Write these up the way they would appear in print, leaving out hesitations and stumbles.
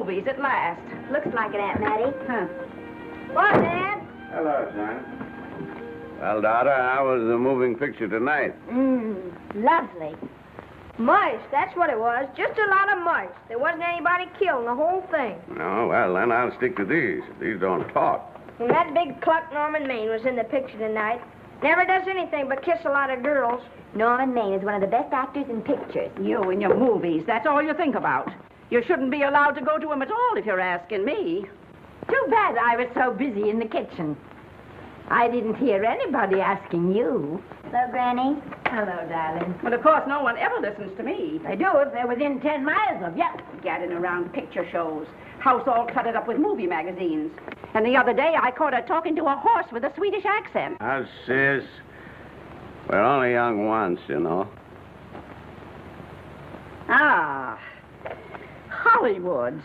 movies at last. Looks like it, Aunt Mattie. Huh. What, Dad? Hello, son. Well, daughter, how was the moving picture tonight? Lovely. Mice, that's what it was. Just a lot of mice. There wasn't anybody killed in the whole thing. No, well, then I'll stick to these. These don't talk. And that big cluck Norman Maine was in the picture tonight. Never does anything but kiss a lot of girls. Norman Maine is one of the best actors in pictures. You and your movies, that's all you think about. You shouldn't be allowed to go to him at all if you're asking me. Too bad I was so busy in the kitchen. I didn't hear anybody asking you. Hello, Granny. Hello, darling. Well, of course, no one ever listens to me. They do if they're within 10 miles of you. Gadding around picture shows. House all cluttered up with movie magazines. And the other day, I caught her talking to a horse with a Swedish accent. Now, sis, we're only young once, you know. Ah, Hollywood.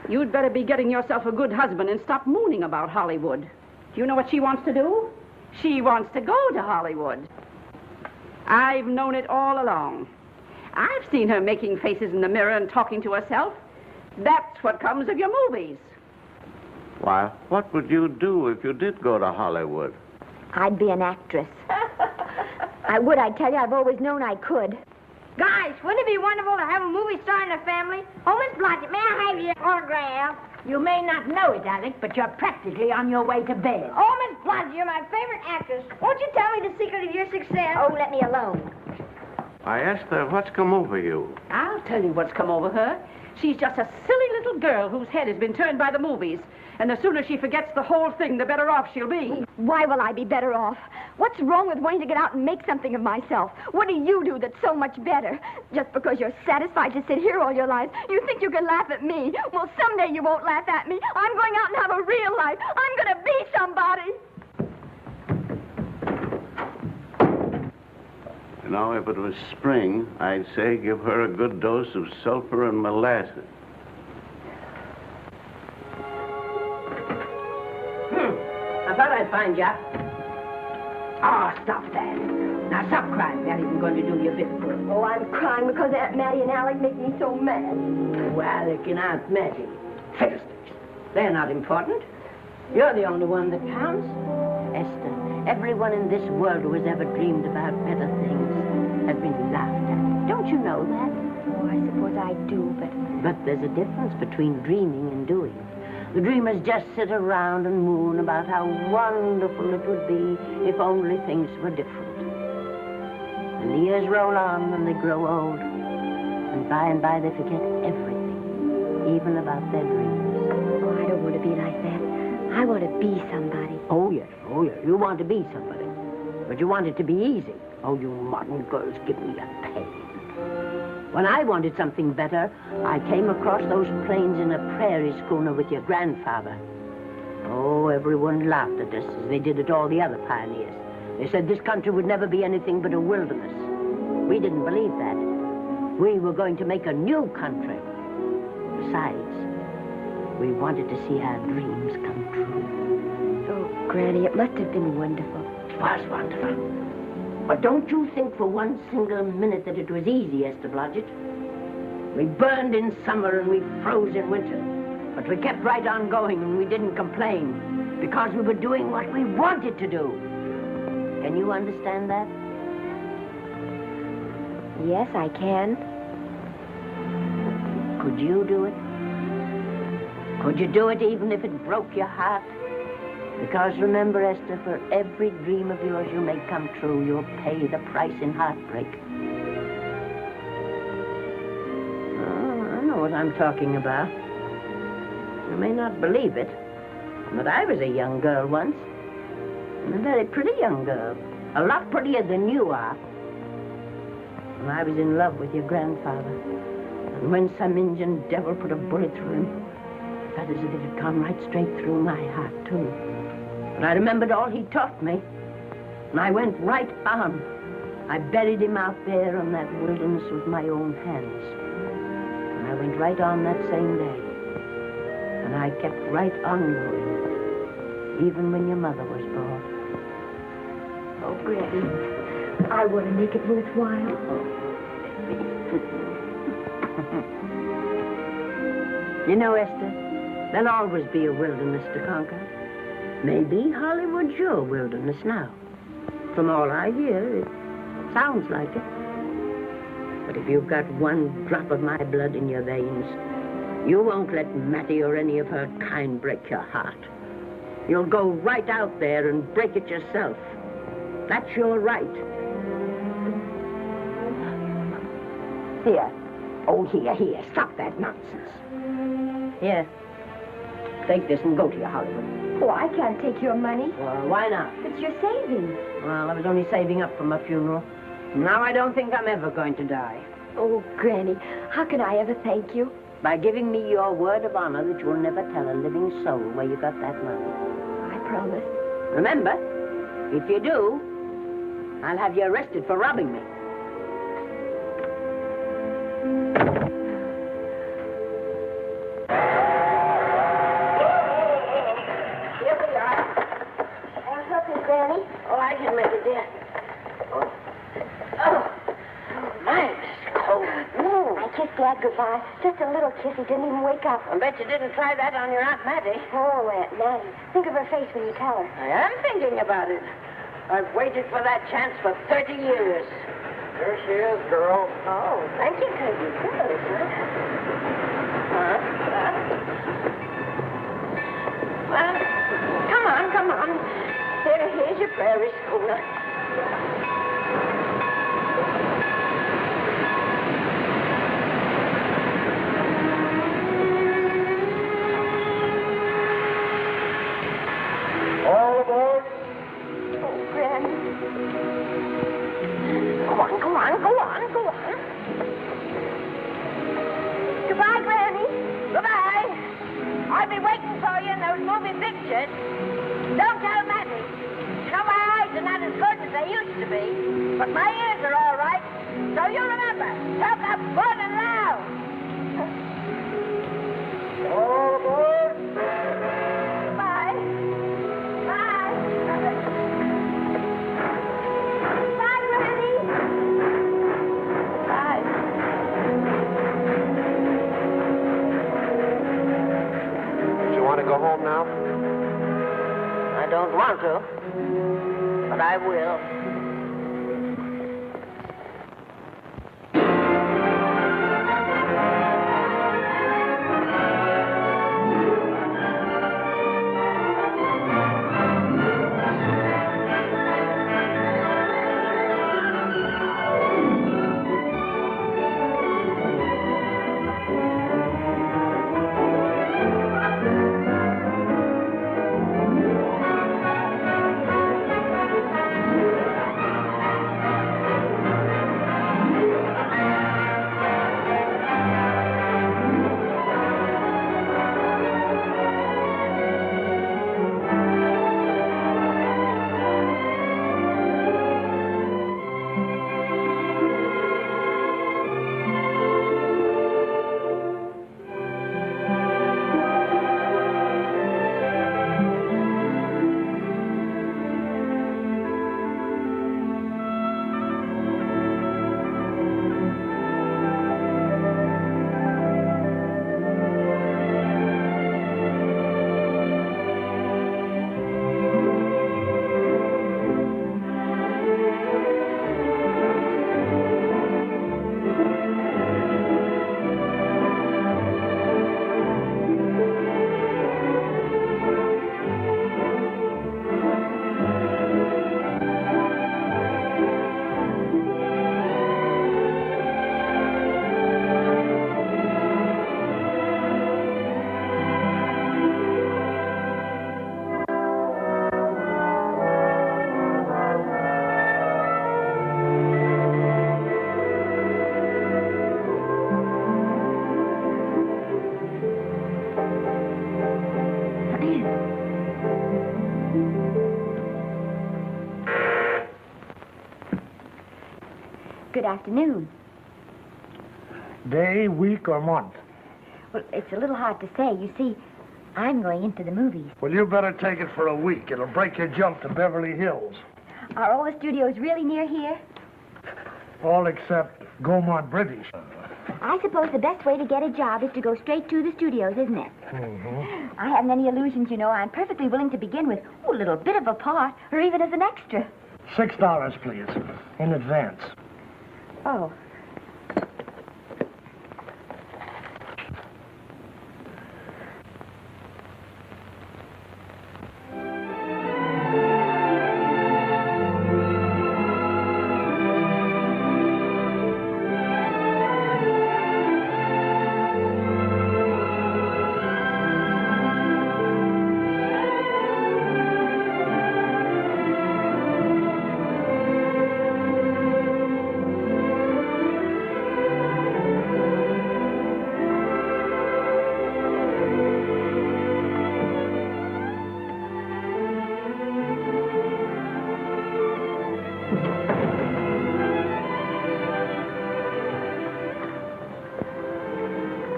You'd better be getting yourself a good husband and stop mooning about Hollywood. Do you know what she wants to do? She wants to go to Hollywood. I've known it all along. I've seen her making faces in the mirror and talking to herself. That's what comes of your movies. Why, what would you do if you did go to Hollywood? I'd be an actress. I would, I tell you. I've always known I could. Guys, wouldn't it be wonderful to have a movie star in the family? Oh, Miss Blodgett, may I have your autograph? You may not know it, Alec, but you're practically on your way to bed. Oh, Miss Blodgett, you're my favorite actress. Won't you tell me the secret of your success? Oh, let me alone. I asked her, what's come over you? I'll tell you what's come over her. She's just a silly little girl whose head has been turned by the movies. And the sooner she forgets the whole thing, the better off she'll be. Why will I be better off? What's wrong with wanting to get out and make something of myself? What do you do that's so much better? Just because you're satisfied to sit here all your life, you think you can laugh at me. Well, someday you won't laugh at me. I'm going out and have a real life. I'm going to be somebody. You know, if it was spring, I'd say give her a good dose of sulfur and molasses. I thought I'd find you. Oh, stop that. Now, stop crying. That isn't going to do you a bit of good. Oh, I'm crying because Aunt Mattie and Alec make me so mad. Oh, Alec and Aunt Mattie. Fiddlesticks. They're not important. You're the only one that counts. Esther, everyone in this world who has ever dreamed about better things has been laughed at. Don't you know that? Oh, I suppose I do, But there's a difference between dreaming and doing. The dreamers just sit around and moon about how wonderful it would be if only things were different. And the years roll on and they grow old. And by they forget everything, even about their dreams. Oh, I don't want to be like that. I want to be somebody. Oh, yeah. You want to be somebody. But you want it to be easy. Oh, you modern girls give me a pain. When I wanted something better, I came across those plains in a prairie schooner with your grandfather. Oh, everyone laughed at us as they did at all the other pioneers. They said this country would never be anything but a wilderness. We didn't believe that. We were going to make a new country. Besides, we wanted to see our dreams come true. Oh, Granny, it must have been wonderful. It was wonderful. But don't you think for one single minute that it was easy, Esther Blodgett. We burned in summer and we froze in winter. But we kept right on going and we didn't complain because we were doing what we wanted to do. Can you understand that? Yes, I can. Could you do it? Could you do it even if it broke your heart? Because remember, Esther, for every dream of yours you make come true, you'll pay the price in heartbreak. Oh, I know what I'm talking about. You may not believe it, but I was a young girl once. And a very pretty young girl. A lot prettier than you are. And I was in love with your grandfather. And when some Indian devil put a bullet through him, I felt as if it had gone right straight through my heart, too. And I remembered all he taught me. And I went right on. I buried him out there in that wilderness with my own hands. And I went right on that same day. And I kept right on going, even when your mother was born. Oh, Granny, I want to make it worthwhile. You know, Esther, there'll always be a wilderness to conquer. Maybe Hollywood's your wilderness now. From all I hear, it sounds like it. But if you've got one drop of my blood in your veins, you won't let Mattie or any of her kind break your heart. You'll go right out there and break it yourself. That's your right. Here. Oh, here. Stop that nonsense. Here. Take this and go to your Hollywood. Oh, I can't take your money. Well, why not? It's your savings. Well, I was only saving up for my funeral. Now I don't think I'm ever going to die. Oh, Granny, how can I ever thank you? By giving me your word of honor that you'll never tell a living soul where you got that money. I promise. Remember, if you do, I'll have you arrested for robbing me. Here we are. I'll help you, Granny. Oh, I can make it, dear. Oh, man, it's cold. I kissed Dad goodbye. Just a little kiss. He didn't even wake up. I bet you didn't try that on your Aunt Mattie. Oh, Aunt Mattie. Think of her face when you tell her. I am thinking about it. I've waited for that chance for 30 years. There she is, girl. Oh, thank you, Cousin. Good, huh? Well, come on. Here's your prairie schooner. All aboard. Oh, Granny. Go on. Goodbye, Granny. Goodbye. I'll be waiting for you in those movie pictures. Don't tell Mattie. You know, my eyes are not as good as they used to be, but my ears are all right. So you remember, talk up good and loud. All aboard. Goodbye. Bye. Bye, Granny. Bye. You want to go home now? I don't want to, but I will. Good afternoon. Day, week, or month? Well, it's a little hard to say. You see, I'm going into the movies. Well, you better take it for a week. It'll break your jump to Beverly Hills. Are all the studios really near here? All except Gaumont British. I suppose the best way to get a job is to go straight to the studios, isn't it? Mm-hmm. I haven't any illusions, you know. I'm perfectly willing to begin with a little bit of a part, or even as an extra. $6, please, in advance. Oh.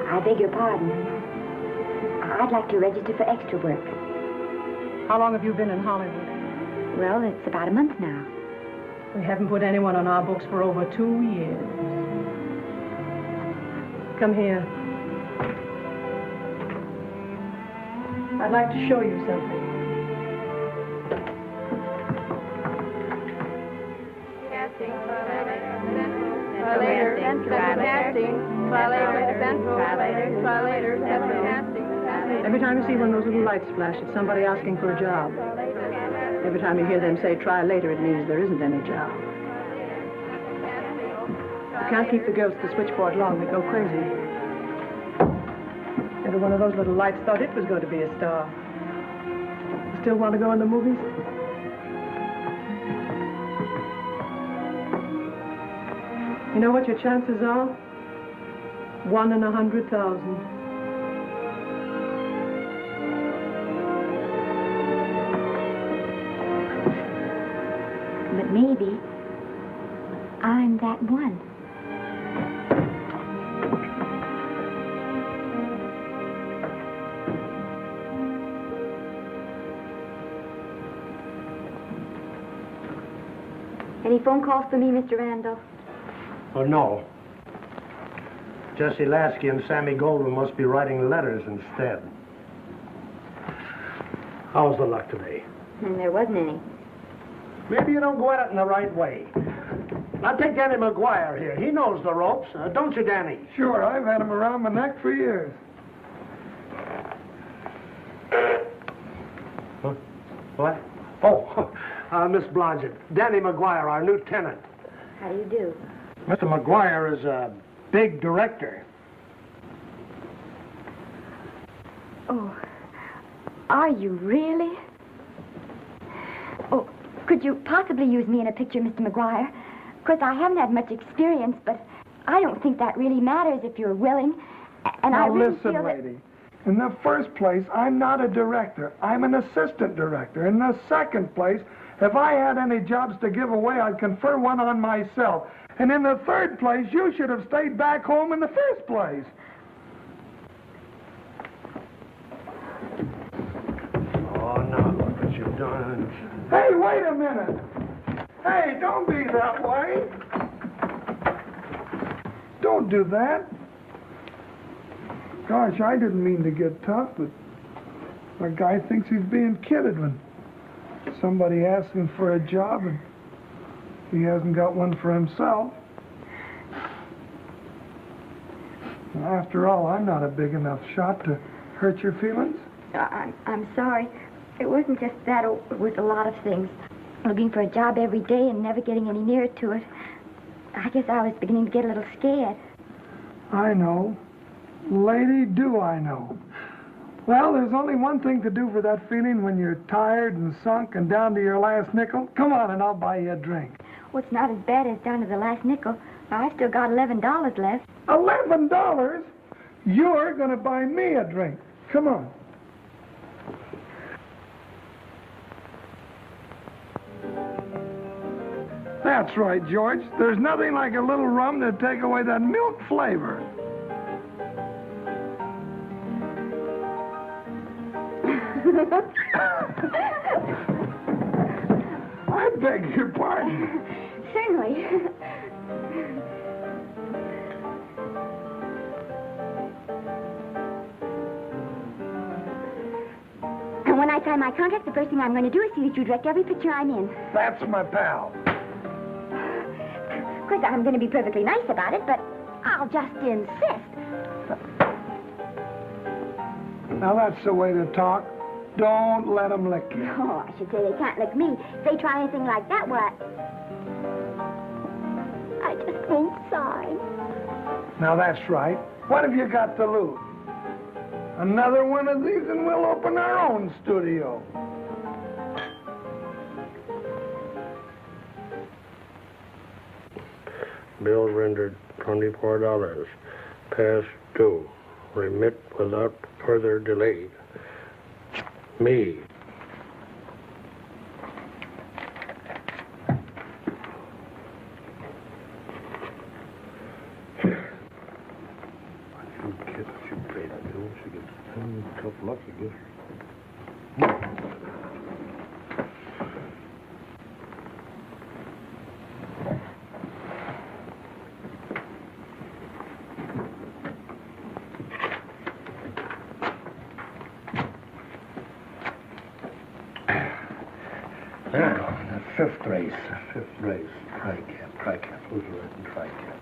I beg your pardon. I'd like to register for extra work. How long have you been in Hollywood? Well, it's about a month now. We haven't put anyone on our books for over 2 years. Come here. I'd like to show you something. Every time you see one of those little lights flash, it's somebody asking for a job. Every time you hear them say, try later, it means there isn't any job. You can't keep the girls at the switchboard long. They go crazy. Every one of those little lights thought it was going to be a star. You still want to go in the movies? You know what your chances are? 1 in 100,000. But maybe I'm that one. Any phone calls for me, Mr. Randall? Oh, no. Jesse Lasky and Sammy Goldwyn must be writing letters instead. How's the luck today? There wasn't any. Maybe you don't go at it in the right way. Now, take Danny McGuire here. He knows the ropes. Don't you, Danny? Sure, I've had him around my neck for years. Huh? What? Oh, Miss Blodgett. Danny McGuire, our new tenant. How do you do? Mr. McGuire is a big director. Oh, are you really? Oh, could you possibly use me in a picture, Mr. McGuire? Of course, I haven't had much experience, but I don't think that really matters if you're willing. And I Now really listen, feel lady. In the first place, I'm not a director. I'm an assistant director. In the second place, if I had any jobs to give away, I'd confer one on myself. And in the third place, you should have stayed back home in the first place. Oh, now look what you've done. Hey, wait a minute. Hey, don't be that way. Don't do that. Gosh, I didn't mean to get tough, but a guy thinks he's being kidded when somebody asks him for a job and he hasn't got one for himself. After all, I'm not a big enough shot to hurt your feelings. I'm sorry. It wasn't just that. It was a lot of things. Looking for a job every day and never getting any nearer to it. I guess I was beginning to get a little scared. I know. Lady, do I know. Well, there's only one thing to do for that feeling when you're tired and sunk and down to your last nickel. Come on and I'll buy you a drink. Well, it's not as bad as down to the last nickel. I've still got $11 left. $11? You're going to buy me a drink. Come on. That's right, George. There's nothing like a little rum to take away that milk flavor. I beg your pardon. Certainly. when I sign my contract, the first thing I'm going to do is see that you direct every picture I'm in. That's my pal. Of course, I'm going to be perfectly nice about it, but I'll just insist. Now, that's the way to talk. Don't let them lick you. Oh, I should say they can't lick me. If they try anything like that, what? I just won't sign. Now, that's right. What have you got to lose? Another one of these and we'll open our own studio. Bill rendered $24. Past due. Remit without further delay. Me. Tough luck, I guess. Fifth race. Tri-cap. Who's right in tri-cap?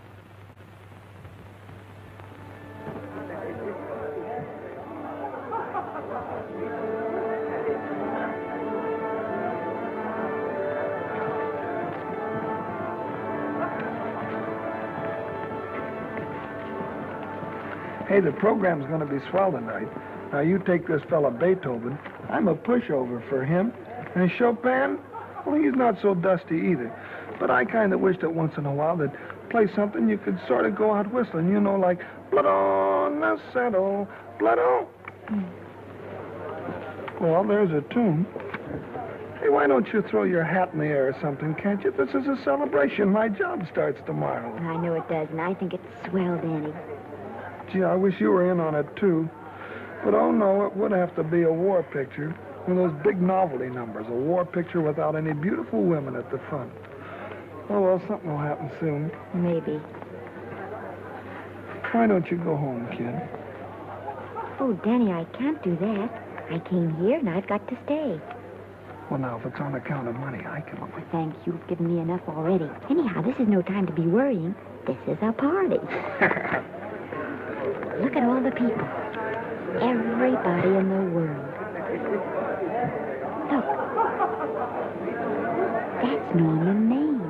Hey, the program's going to be swell tonight. Now, you take this fella Beethoven. I'm a pushover for him. And Chopin, well, he's not so dusty either. But I kind of wish that once in a while they'd play something you could sort of go out whistling, you know, like Blood on the Saddle, Blood on. Well, there's a tune. Hey, why don't you throw your hat in the air or something, can't you? This is a celebration. My job starts tomorrow. I know it does, and I think it's swell, Danny. Gee, I wish you were in on it, too. But, oh, no, it would have to be a war picture. One of those big novelty numbers. A war picture without any beautiful women at the front. Oh, well, something will happen soon. Maybe. Why don't you go home, kid? Oh, Danny, I can't do that. I came here, and I've got to stay. Well, now, if it's on account of money, I can... Well, thanks. You've given me enough already. Anyhow, this is no time to be worrying. This is a party. Look at all the people. Everybody in the world. Look. That's Norman Maine.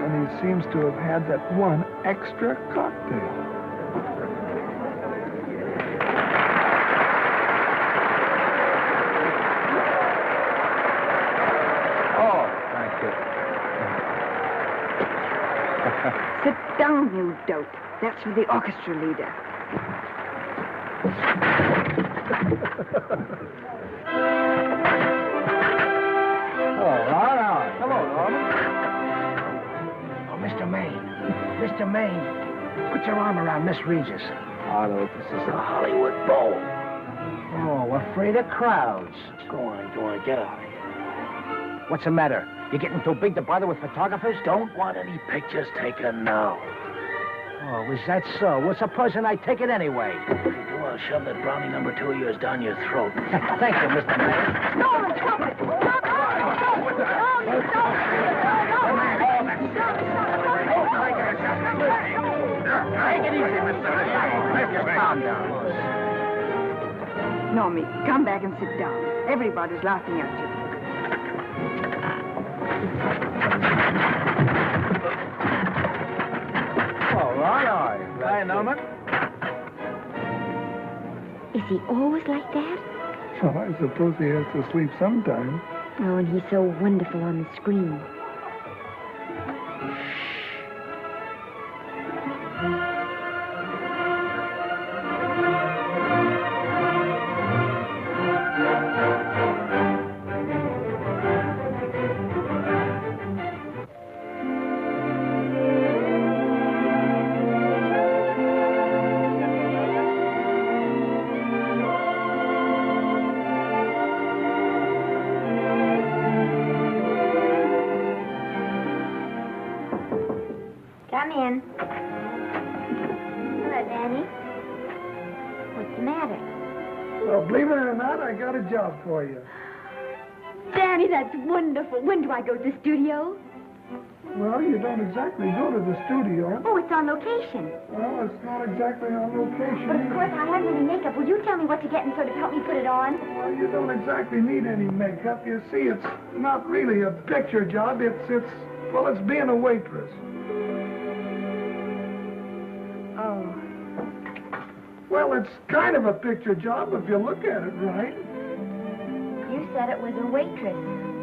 And he seems to have had that one extra cocktail. Sit down, you dope. That's for the orchestra leader. All right. Hello, Norman. Oh, Mr. Maine, put your arm around Miss Regis. Arnold, this is a Hollywood Bowl. Oh, afraid of crowds. Go on, get out of here. What's the matter? You getting too big to bother with photographers? Don't want any pictures taken now. Oh, is that so? Well, supposing I take it anyway. If you do, I'll shove that Brownie number 2 of yours down your throat. Thank you, Mr. Mayor. Norman, stop it! Stop it! Take it easy, Mr. Calm down. Normie, come back and sit down. Everybody's laughing at you. All right. Hi, Norman. Is he always like that? Well, I suppose he has to sleep sometime. Oh, and he's so wonderful on the screen. Come in. Hello, Well, believe it or not, I got a job for you. Danny, that's wonderful. When do I go to the studio? Well, you don't exactly go to the studio. Oh, it's on location. Well, it's not exactly on location. But of course, I haven't any makeup. Will you tell me what to get and sort of help me put it on? Well, you don't exactly need any makeup. You see, it's not really a picture job. It's being a waitress. Oh. Well, it's kind of a picture job if you look at it right. You said it was a waitress.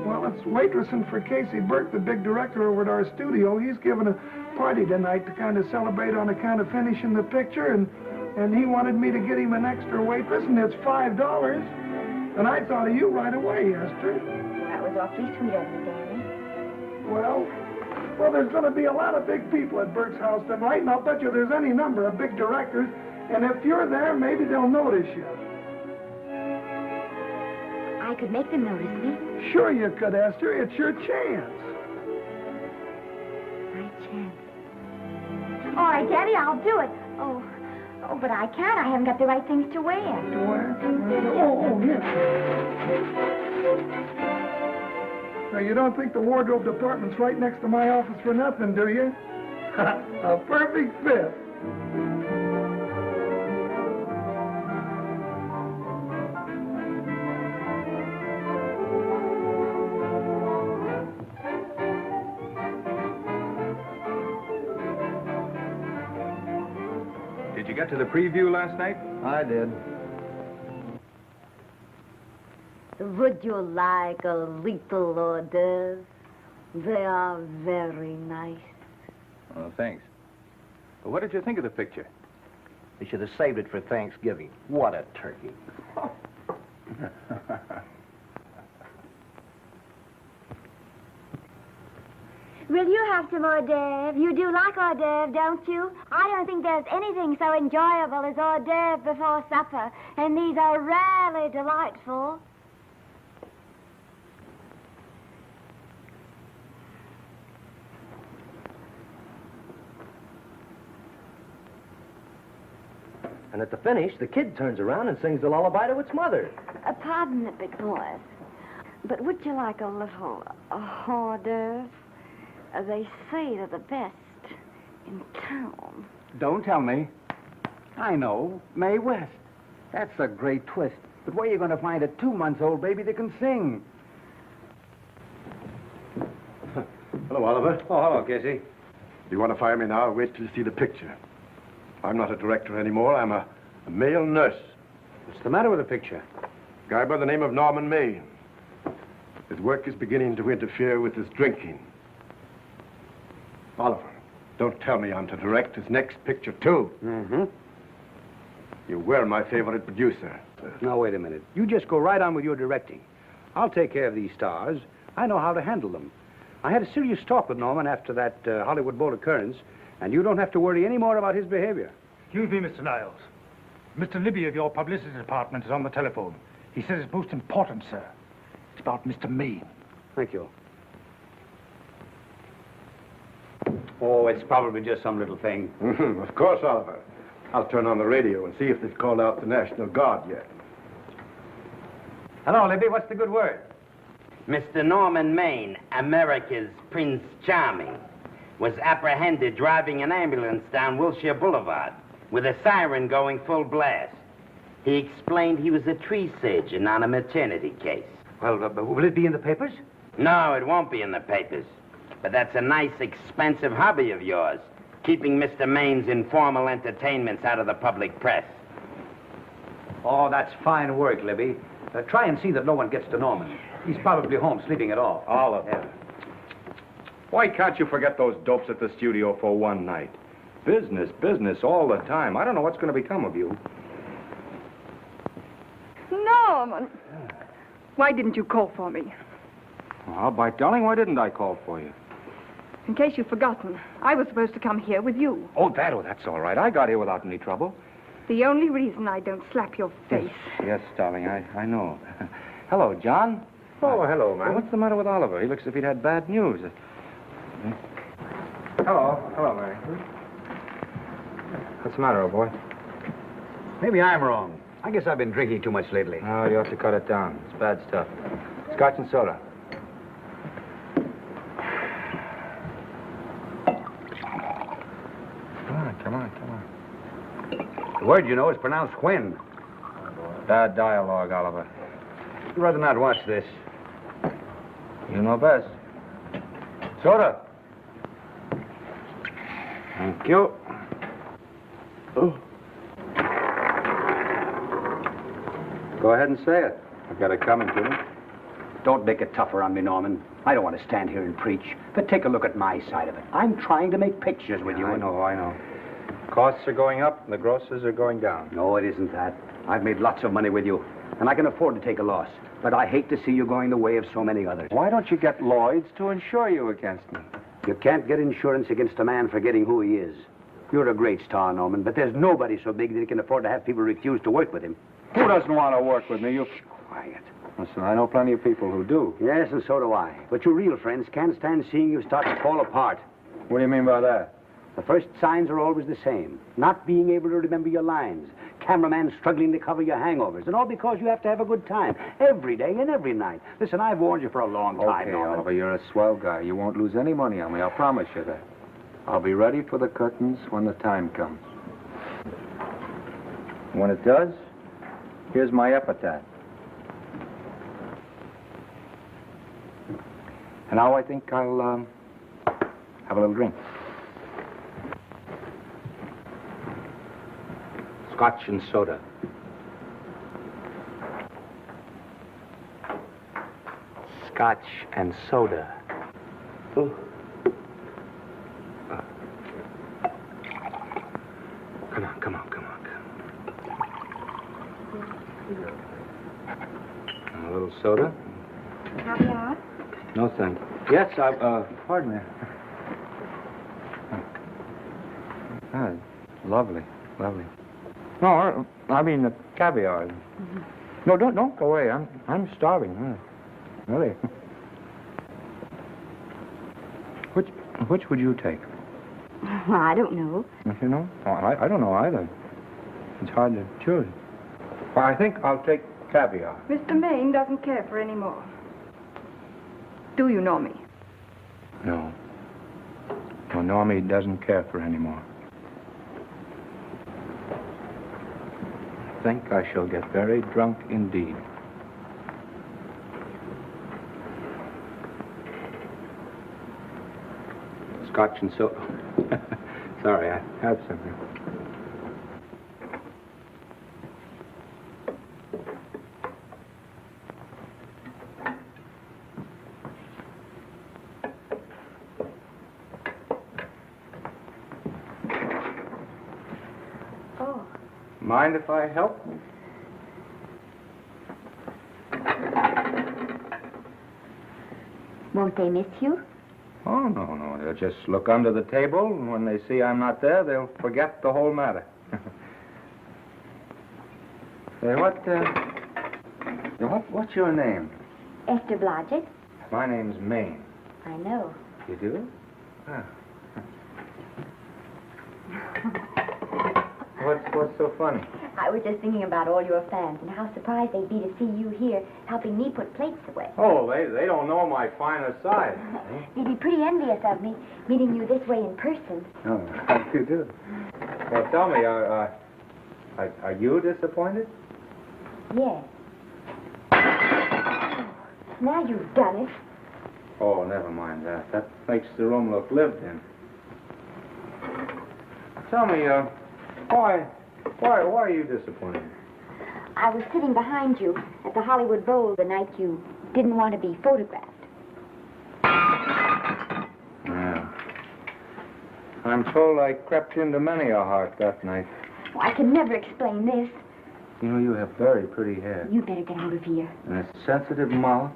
Well, it's waitressing for Casey Burke, the big director over at our studio. He's giving a party tonight to kind of celebrate on account of finishing the picture, and he wanted me to get him an extra waitress, and it's $5. And I thought of you right away, Esther. That was awfully sweet of you, Danny. Well, there's going to be a lot of big people at Burke's house tonight, and I'll bet you there's any number of big directors, and if you're there, maybe they'll notice you. I could make them notice me. Sure you could, Esther. It's your chance. My chance. All right, Daddy, I'll do it. Oh, but I can't. I haven't got the right things to wear. To wear? Oh, yeah. Now, you don't think the wardrobe department's right next to my office for nothing, do you? A perfect fit. Did you get to the preview last night? I did. Would you like a little hors d'oeuvres? They are very nice. Oh, thanks. But what did you think of the picture? They should have saved it for Thanksgiving. What a turkey. Will you have some hors d'oeuvres? You do like hors d'oeuvres, don't you? I don't think there's anything so enjoyable as hors d'oeuvres before supper, and these are rarely delightful. And at the finish, the kid turns around and sings the lullaby to its mother. Pardon the big boys, but would you like a little hors d'oeuvre? They say they're the best in town. Don't tell me. I know. Mae West. That's a great twist. But where are you going to find a 2-month-old baby that can sing? Hello, Oliver. Oh, hello, Casey. You want to fire me now or wait till you see the picture? I'm not a director anymore. I'm a male nurse. What's the matter with the picture? A guy by the name of Norman Maine. His work is beginning to interfere with his drinking. Oliver, don't tell me I'm to direct his next picture, too. Mm-hmm. You were my favorite producer. Now, wait a minute. You just go right on with your directing. I'll take care of these stars. I know how to handle them. I had a serious talk with Norman after that Hollywood Bowl occurrence, and you don't have to worry any more about his behavior. Excuse me, Mr. Niles. Mr. Libby of your publicity department is on the telephone. He says it's most important, sir. It's about Mr. Maine. Thank you. Oh, it's probably just some little thing. Of course, Oliver. I'll turn on the radio and see if they've called out the National Guard yet. Hello, Libby. What's the good word? Mr. Norman Maine, America's Prince Charming, was apprehended driving an ambulance down Wilshire Boulevard with a siren going full blast. He explained he was a tree surgeon on a maternity case. Well, will it be in the papers? No, it won't be in the papers. But that's a nice, expensive hobby of yours, keeping Mr. Maine's informal entertainments out of the public press. Oh, that's fine work, Libby. Try and see that no one gets to Norman. He's probably home sleeping it off. Oliver. Yeah. Why can't you forget those dopes at the studio for one night? Business, business all the time. I don't know what's going to become of you. Norman! Why didn't you call for me? Well, by darling, why didn't I call for you? In case you've forgotten, I was supposed to come here with you. Oh, that's all right. I got here without any trouble. The only reason I don't slap your face. Yes, darling, I know. Hello, John. Oh, hello, man. What's the matter with Oliver? He looks as if he'd had bad news. Hello, Mary. What's the matter, old boy? Maybe I'm wrong. I guess I've been drinking too much lately. Oh, you ought to cut it down. It's bad stuff. Scotch and soda. Come on. The word, you know, is pronounced Quinn. Bad dialogue, Oliver. I'd rather not watch this. You know best. Soda. Thank you. Oh. Go ahead and say it. I've got it coming to me. Don't make it tougher on me, Norman. I don't want to stand here and preach, but take a look at my side of it. I'm trying to make pictures with you. I know. Costs are going up, and the grosses are going down. No, it isn't that. I've made lots of money with you, and I can afford to take a loss. But I hate to see you going the way of so many others. Why don't you get Lloyd's to insure you against me? You can't get insurance against a man forgetting who he is. You're a great star, Norman, but there's nobody so big that he can afford to have people refuse to work with him. Who doesn't want to work with me? You... Quiet. Listen, I know plenty of people who do. Yes, and so do I. But your real friends can't stand seeing you start to fall apart. What do you mean by that? The first signs are always the same. Not being able to remember your lines. Cameraman struggling to cover your hangovers. And all because you have to have a good time. Every day and every night. Listen, I've warned you for a long time, Norman. Oliver, you're a swell guy. You won't lose any money on me. I'll promise you that. I'll be ready for the curtains when the time comes. When it does, here's my epitaph. And now I think I'll, have a little drink. Scotch and soda. Scotch and soda. Oh. Come on. A little soda? Caviar? No, thank you. Yes, pardon me. Lovely. No, I mean the caviar. Mm-hmm. No, don't go away. I'm starving. Really. Which would you take? Well, I don't know. Don't you know? Oh, I don't know either. It's hard to choose. Well, I think I'll take caviar. Mr. Maine doesn't care for any more. Do you know me? No. Well, Normie doesn't care for any more. I think I shall get very drunk indeed. Scotch and soda. Sorry, I have something. Oh. Mind if I help? Won't they miss you? Oh, no. They'll just look under the table, and when they see I'm not there, they'll forget the whole matter. Say, what's your name? Esther Blodgett. My name's Maine. I know. You do? Ah. What's so funny? I was just thinking about all your fans and how surprised they'd be to see you here helping me put plates away. Oh, they don't know my finer side. They'd be pretty envious of me, meeting you this way in person. Oh, how do you do? Well, tell me, are you disappointed? Yes. Now you've done it. Oh, never mind that. That makes the room look lived in. Tell me, why are you disappointed? I was sitting behind you at the Hollywood Bowl the night you didn't want to be photographed. Yeah. I'm told I crept into many a heart that night. Oh, I can never explain this. You know, you have very pretty hair. You better get out of here. And a sensitive mouth.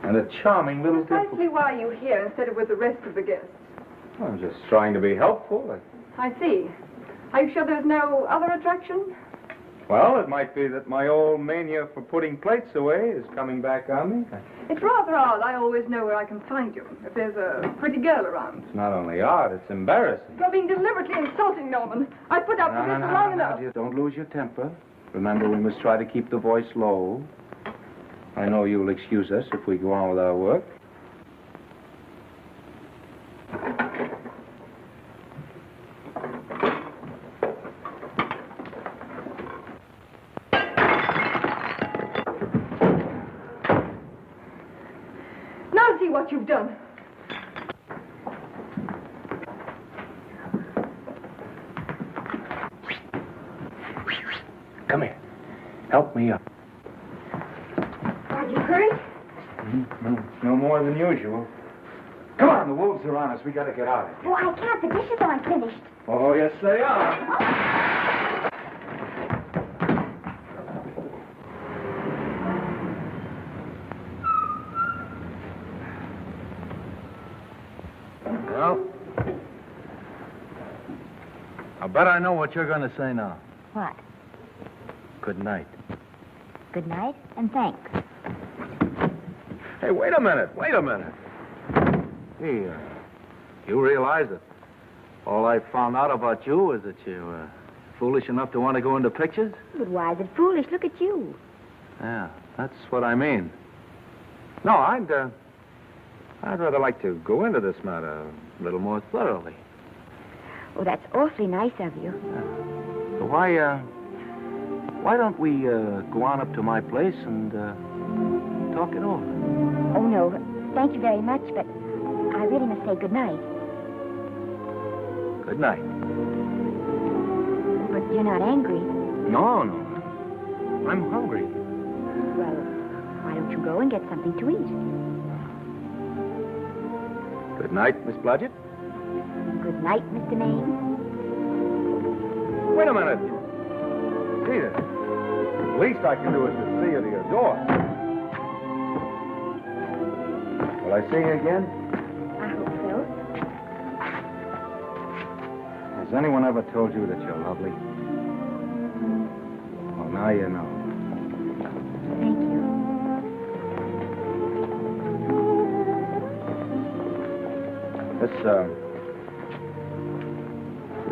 And a charming little Precisely why are you here instead of with the rest of the guests? I'm just trying to be helpful. I see. Are you sure there's no other attraction? Well, it might be that my old mania for putting plates away is coming back on me. It's rather odd. I always know where I can find you if there's a pretty girl around. It's not only odd, it's embarrassing. You're being deliberately insulting, Norman. I put up with this for long enough. Dear, don't lose your temper. Remember, we must try to keep the voice low. I know you'll excuse us if we go on with our work. Now see what you've done. Come here. Help me up. Are you hurt? No more than usual. Come on, the wolves are on us. We gotta get out of here. Oh, I can't. The dishes aren't finished. Oh, yes, they are. Well, I bet I know what you're going to say now. What? Good night. Good night, and thanks. Hey, wait a minute. Hey, you realize that all I found out about you is that you're foolish enough to want to go into pictures? But why is it foolish? Look at you. Yeah, that's what I mean. No, I'd rather like to go into this matter a little more thoroughly. Oh, that's awfully nice of you. So why don't we go on up to my place and talk it over? Oh, no. Thank you very much, but I really must say good night. Good night. But you're not angry. No. I'm hungry. Well, why don't you go and get something to eat? Good night, Miss Blodgett. Good night, Mr. Maine. Wait a minute. Peter, the least I can do is to see you to your door. Will I see you again? I hope so. Has anyone ever told you that you're lovely? Well, now you know. Thank you. This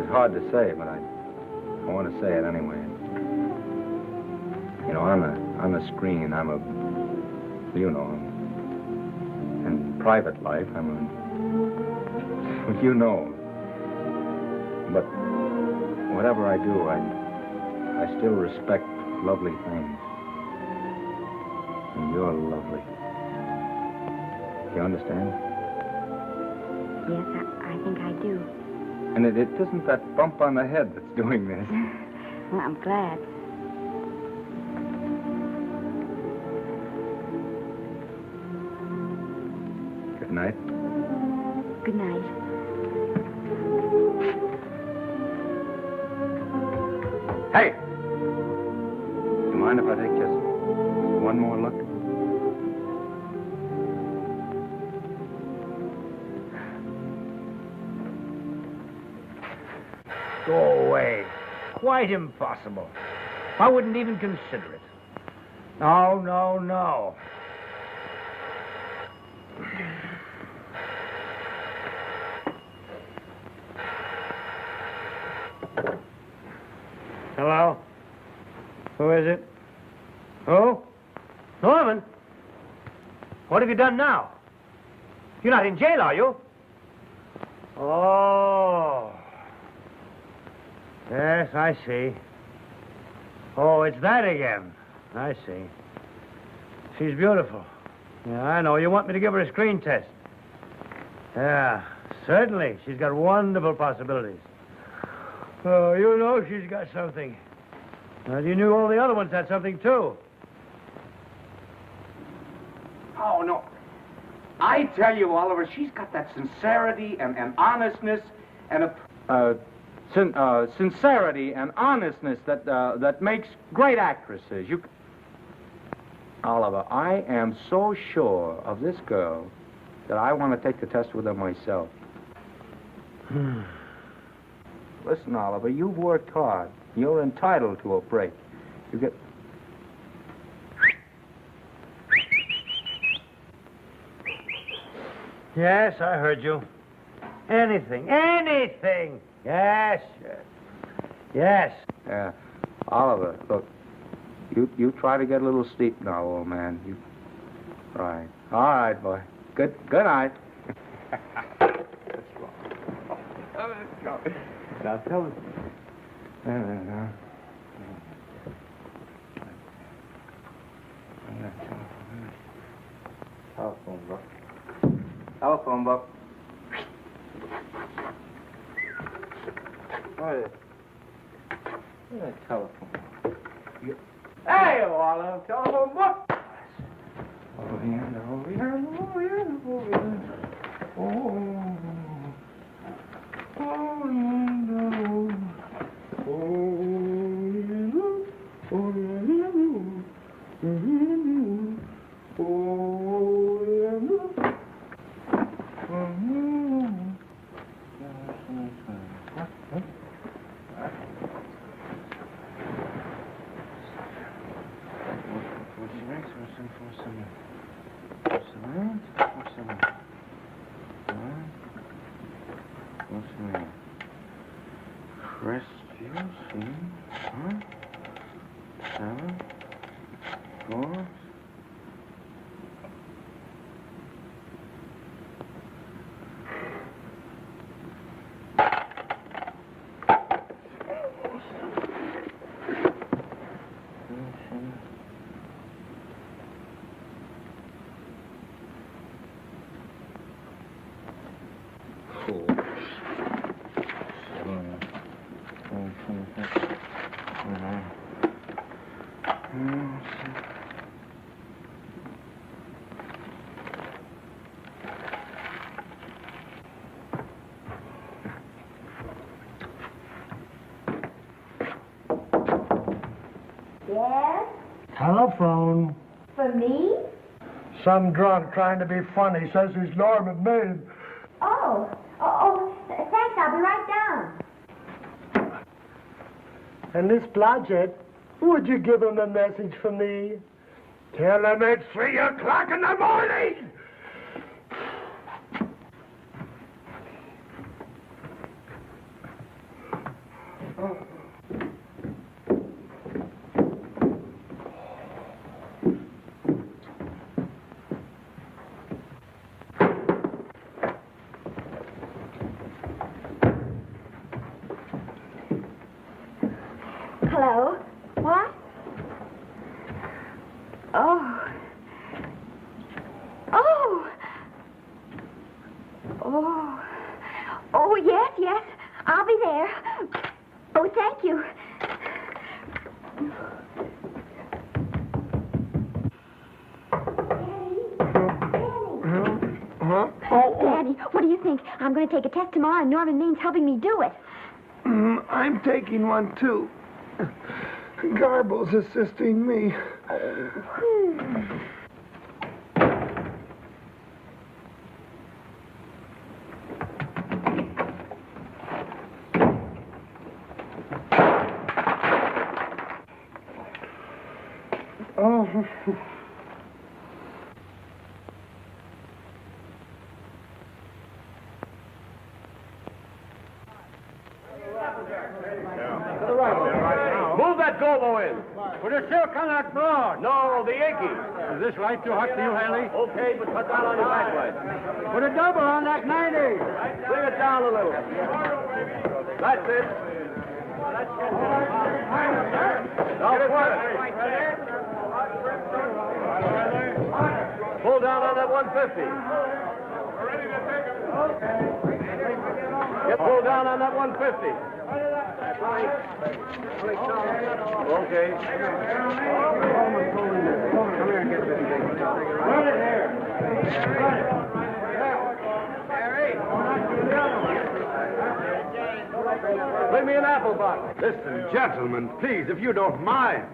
is hard to say, but I want to say it anyway. You know, on the screen, I'm a, you know, in private life, I'm a, you know. But whatever I do, I still respect lovely things. And you're lovely. You understand? Yes, I think I do. And it isn't that bump on the head that's doing this. Well, I'm glad. Good night. Good night. Hey! Do you mind if I take just one more look? Go away. Quite impossible. I wouldn't even consider it. No. Hello? Who is it? Who? Norman? What have you done now? You're not in jail, are you? Oh. Yes, I see. Oh, it's that again. I see. She's beautiful. Yeah, I know. You want me to give her a screen test? Yeah, certainly. She's got wonderful possibilities. Oh, you know she's got something. Well, you knew all the other ones had something, too. Oh, no. I tell you, Oliver, she's got that sincerity and honestness and a... sincerity and honestness that makes great actresses. Oliver, I am so sure of this girl that I want to take the test with her myself. Listen, Oliver, you've worked hard. You're entitled to a break. You get... Yes, I heard you. Anything. Yes. Oliver, look, You try to get a little sleep now, old man. You. Right. All right, boy. Good night. Now tell us. Telephone book. Telephone book. What is that telephone book? Hey, Wallow, telephone book. Over here. Yes? Telephone. For me? Some drunk trying to be funny says he's Norman Maine. Thanks. I'll be right down. And Miss Blodgett, would you give him a message for me? Tell him it's 3 o'clock in the morning! Hello? What? Oh. Oh. Oh. Oh, yes. I'll be there. Oh, thank you. Huh? Daddy, what do you think? I'm going to take a test tomorrow, and Norman Main's helping me do it. I'm taking one, too. Garble's assisting me. Move that gobo in. Put a silk on that broad. No, the Yankee. Is this light too hot for you, Haley? Okay, but cut down on your backlight. Put a double on that 90. Bring it down a little. That's it. Now pull down on that 150. Get pulled down on that 150. Okay. Come here and get this thing. Run it here. Bring me an apple box. Listen, gentlemen, please, if you don't mind.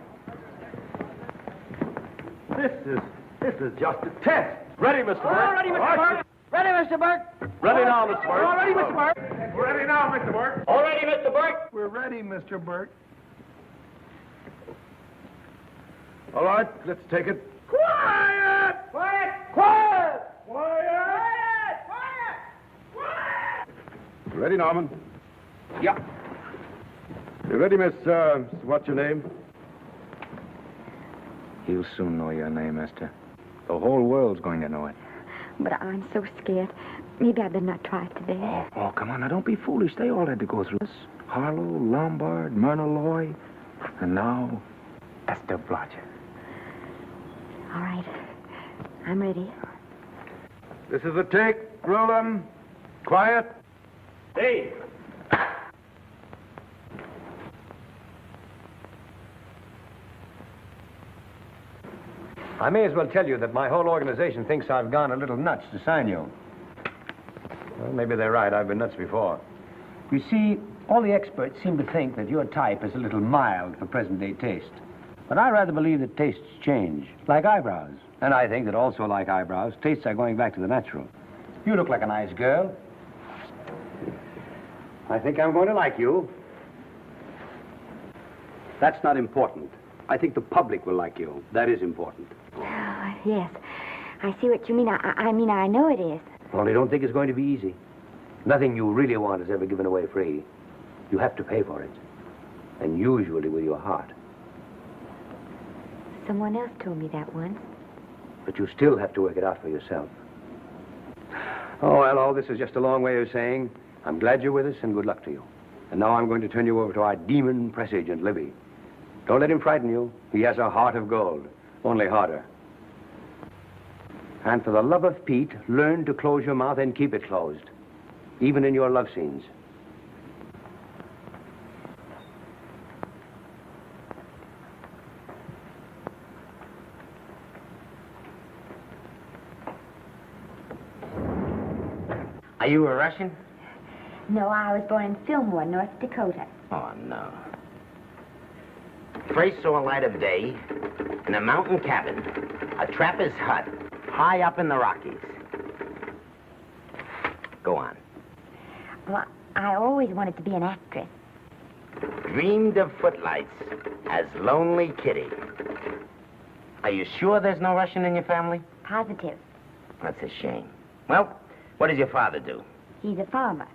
This is just a test. Ready, Mr. Burke? All ready, Mr. Burke. Ready, Mr. Burke. Ready now, Mr. Burke. All ready, Mr. Burke. Ready now, Mr. Burke. All ready, Mr. Burke. We're ready, Mr. Burke. All right, let's take it. Quiet! Quiet! Quiet! Quiet! Quiet! Ready, Norman? Yeah. You ready, Miss, what's your name? He'll soon know your name, Esther. The whole world's going to know it. But I'm so scared. Maybe I better not try it today. Oh, come on. Now, don't be foolish. They all had to go through this. Harlow, Lombard, Myrna Loy, and now Esther Blodgett. All right. I'm ready. This is the take. Roll 'em. Quiet. Hey! I may as well tell you that my whole organization thinks I've gone a little nuts to sign you. Well, maybe they're right. I've been nuts before. You see, all the experts seem to think that your type is a little mild for present-day taste. But I rather believe that tastes change, like eyebrows. And I think that also, like eyebrows, tastes are going back to the natural. You look like a nice girl. I think I'm going to like you. That's not important. I think the public will like you. That is important. Oh, yes. I see what you mean. I mean, I know it is. Only don't think it's going to be easy. Nothing you really want is ever given away free. You have to pay for it. And usually with your heart. Someone else told me that once. But you still have to work it out for yourself. Oh, well, all this is just a long way of saying, I'm glad you're with us and good luck to you. And now I'm going to turn you over to our demon press agent, Libby. Don't let him frighten you. He has a heart of gold, only harder. And for the love of Pete, learn to close your mouth and keep it closed, even in your love scenes. Are you a Russian? No, I was born in Fillmore, North Dakota. Oh, no. First saw light of day in a mountain cabin, a trapper's hut, high up in the Rockies. Go on. Well, I always wanted to be an actress. Dreamed of footlights as Lonely Kitty. Are you sure there's no Russian in your family? Positive. That's a shame. Well, what does your father do? He's a farmer.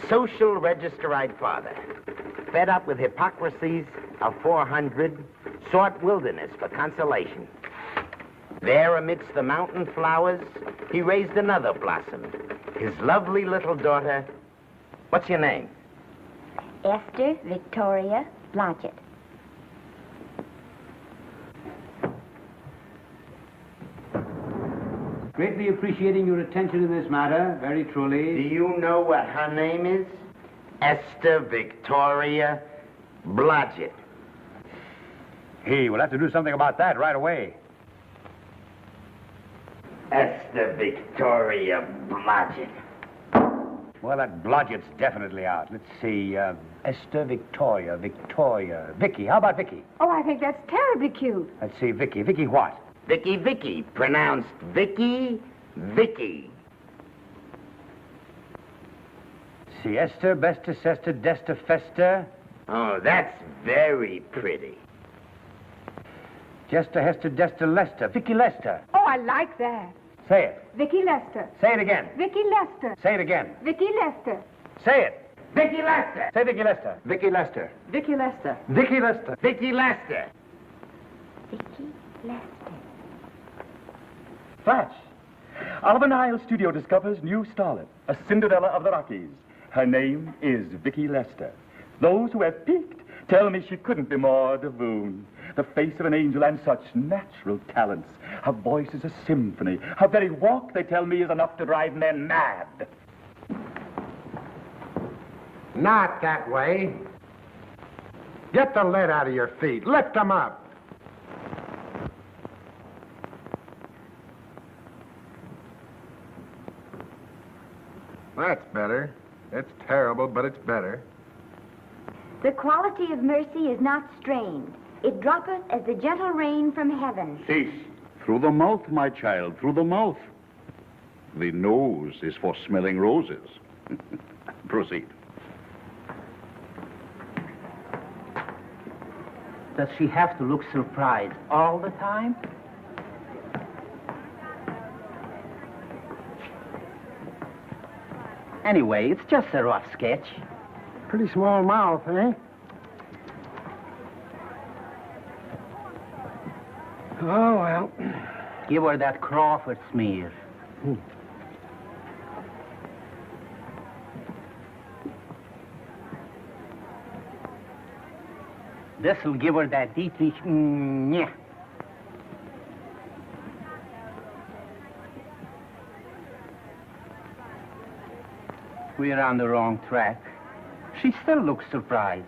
Social registerite father. Fed up with hypocrisies of 400, sought wilderness for consolation. There amidst the mountain flowers, he raised another blossom. His lovely little daughter. What's your name? Esther Victoria Blodgett. Greatly appreciating your attention in this matter, very truly. Do you know what her name is? Esther Victoria Blodgett. Hey, we'll have to do something about that right away. Esther Victoria Blodgett. Well, that Blodgett's definitely out. Let's see, Esther Victoria, Vicky. How about Vicky? Oh, I think that's terribly cute. Let's see, Vicky. Vicky what? Vicky, pronounced Vicky. See, Esther, Besta, Sesta, Desta, Festa. Oh, that's very pretty. Jester, Hester, Desta, Lester. Vicky Lester. Oh, I like that. Say it. Vicky Lester. Say it again. Vicky Lester. Say it again. Vicky Lester. Say it. Vicky Lester. Say Vicky Lester. Vicky Lester. Vicky Lester. Vicky Lester. Vicky Lester. Vicky Lester. Flash. Oliver Nile Studio discovers new starlet, a Cinderella of the Rockies. Her name is Vicky Lester. Those who have peeked tell me she couldn't be more divoon. The face of an angel and such natural talents. Her voice is a symphony. Her very walk, they tell me, is enough to drive men mad. Not that way. Get the lead out of your feet. Lift them up. That's better. It's terrible, but it's better. The quality of mercy is not strained. It droppeth as the gentle rain from heaven. Cease. Through the mouth, my child, through the mouth. The nose is for smelling roses. Proceed. Does she have to look surprised all the time? Anyway, it's just a rough sketch. Pretty small mouth, eh? Oh, well. Give her that Crawford smear. This'll give her that Dietrich. Yeah. We're on the wrong track. She still looks surprised.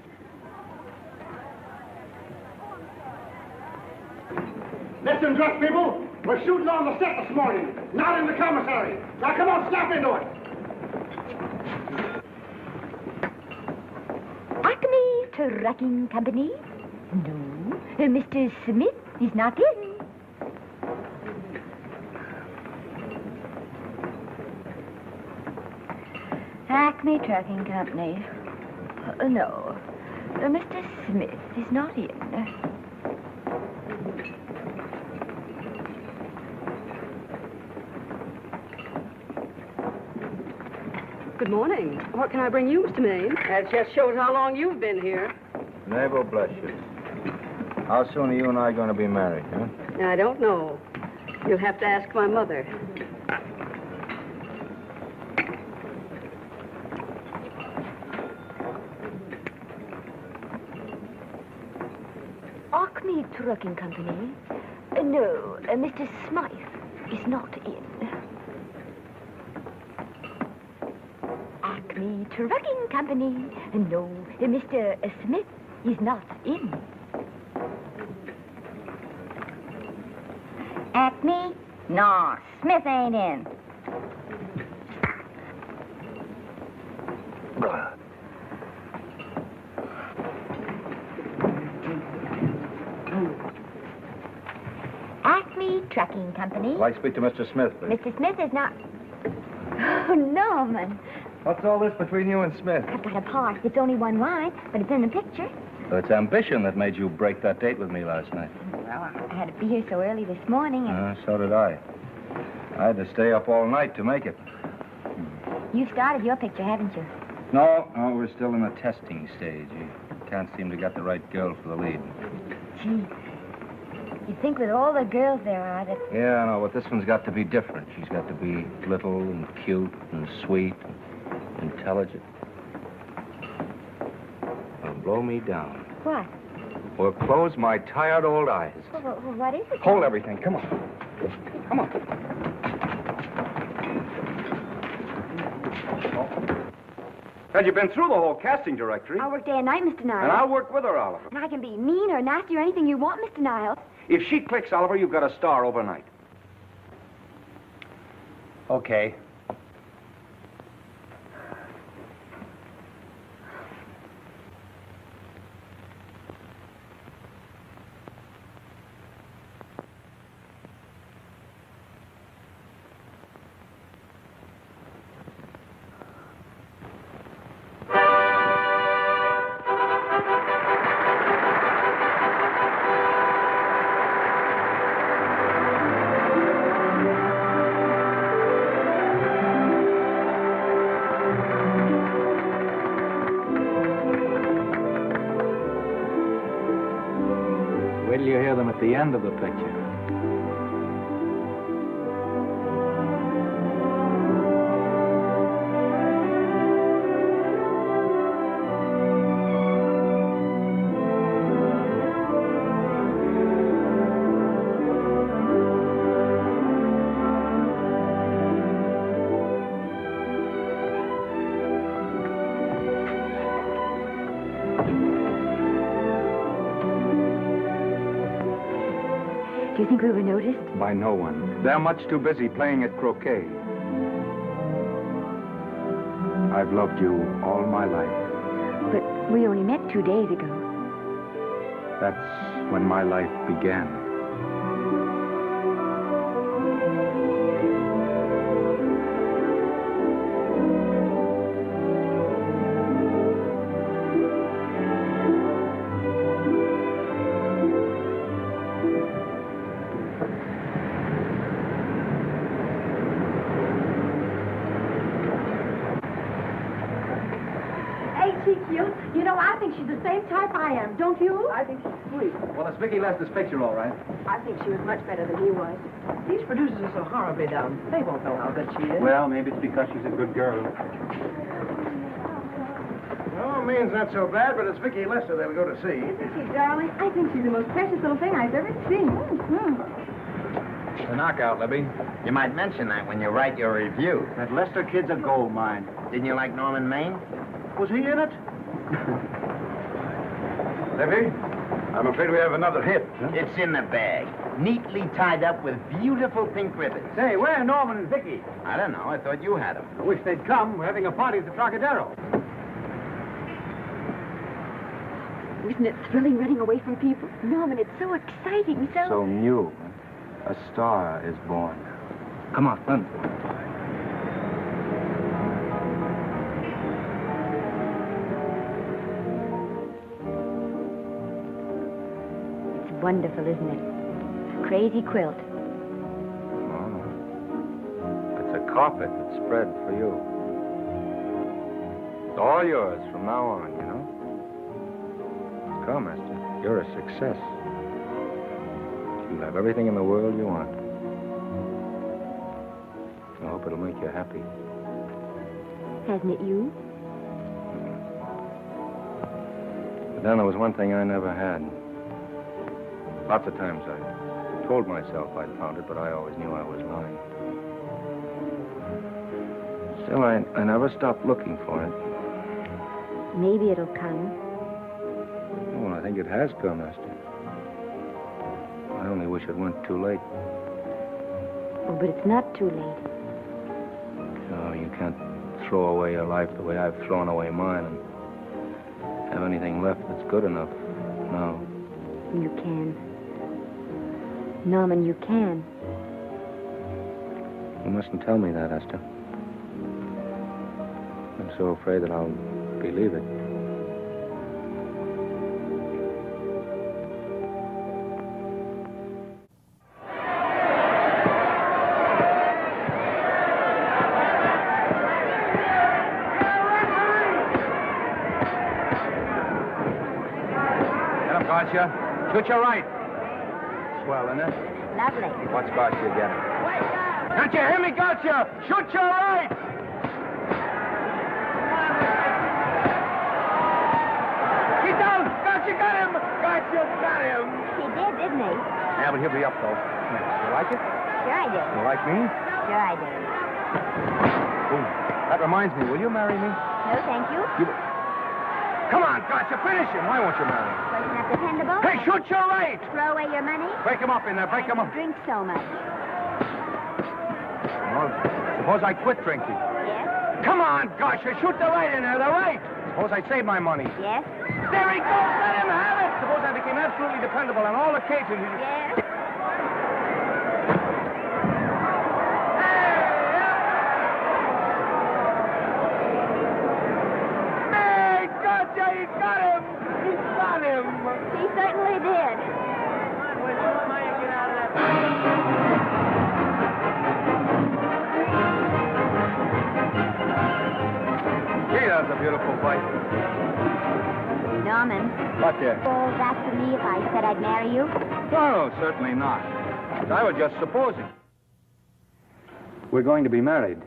Listen, dress people. We're shooting on the set this morning, not in the commissary. Now, come on, snap into it. Acme Trucking Company? No, Mr. Smith is not in. Acme Trucking Company. No, Mr. Smith is not in. Good morning. What can I bring you, Mr. Maine? That just shows how long you've been here. Neighbor, bless you. How soon are you and I going to be married, huh? I don't know. You'll have to ask my mother. Acme Trucking Company? No, Mr. Smythe is not in. Acme Trucking Company? No, Mr. Smith is not in. Acme? No, Smith ain't in. Acme Trucking Company? I'd like to speak to Mr. Smith, please. Mr. Smith is not... Oh, Norman. What's all this between you and Smith? I've got a part. It's only one line, but it's in the picture. So it's ambition that made you break that date with me last night. Well, I had to be here so early this morning, and So did I. I had to stay up all night to make it. you've started your picture, haven't you? No, we're still in the testing stage. You can't seem to get the right girl for the lead. Gee, you'd think with all the girls there are that... Yeah, I know, but this one's got to be different. She's got to be little and cute and sweet and intelligent. It'll blow me down. What? Or close my tired old eyes. Well, what is it? Hold everything. Come on. Come on. Well, you've been through the whole casting directory. I work day and night, Mr. Niles. And I'll work with her, Oliver. And I can be mean or nasty or anything you want, Mr. Niles. If she clicks, Oliver, you've got a star overnight. Okay. Wait till you hear them at the end of the picture. Do you think we were noticed? By no one. They're much too busy playing at croquet. I've loved you all my life. But we only met 2 days ago. That's when my life began. you. You know, I think she's the same type I am, don't you? I think she's sweet. Well, it's Vicky Lester's picture, all right. I think she was much better than he was. These producers are so horribly dumb. They won't know how good she is. Well, maybe it's because she's a good girl. Oh, Maine's not so bad, but it's Vicky Lester they'll go to see. Isn't she, darling? I think she's the most precious little thing I've ever seen. The knockout, Libby. You might mention that when you write your review. That Lester kid's a gold mine. Didn't you like Norman Maine? Was he in it? Libby, I'm afraid we have another hit. Huh? It's in the bag, neatly tied up with beautiful pink ribbons. Say, where are Norman and Vicky? I don't know. I thought you had them. I wish they'd come. We're having a party at the Trocadero. Isn't it thrilling running away from people? Norman, it's so exciting, So new. A star is born. Come on, run. It's wonderful, isn't it? A crazy quilt. Oh. It's a carpet that's spread for you. It's all yours from now on, you know? Come, Esther. You're a success. You'll have everything in the world you want. I hope it'll make you happy. Hasn't it you? But then there was one thing I never had. Lots of times I told myself I'd found it, but I always knew I was lying. Still, I never stopped looking for it. Maybe it'll come. Oh, I think it has come, Esther. I only wish it weren't too late. Oh, but it's not too late. No, you can't throw away your life the way I've thrown away mine and have anything left that's good enough. No. You can. Norman, you can. You mustn't tell me that, Esther. I'm so afraid that I'll believe it. Gotcha. Shoot your right. Swell, isn't it? Lovely. What's Gotcha getting? Can't you hear me, Gotcha? Shoot your right! He's down! Gotcha got him! Gotcha got him! He did, didn't he? Yeah, but he'll be up, though. You like it? Sure I did. You like me? Sure I did. Ooh, that reminds me. Will you marry me? No, thank you. Come on, Gotcha, finish him. Why won't you marry him? Wasn't that dependable? Hey, shoot your right! Throw away your money? Break him up in there. Break him up. Drink so much. Well, suppose I quit drinking. Yes? Come on, Gotcha, shoot the right in there, the right. Suppose I save my money. Yes? There he goes. Let him have it. Suppose I became absolutely dependable on all occasions. Yes? He got him! He got him! He certainly did. Gee, that was a beautiful fight. Norman. What there? Falls after me if I said I'd marry you? No, certainly not. I was just supposing. We're going to be married.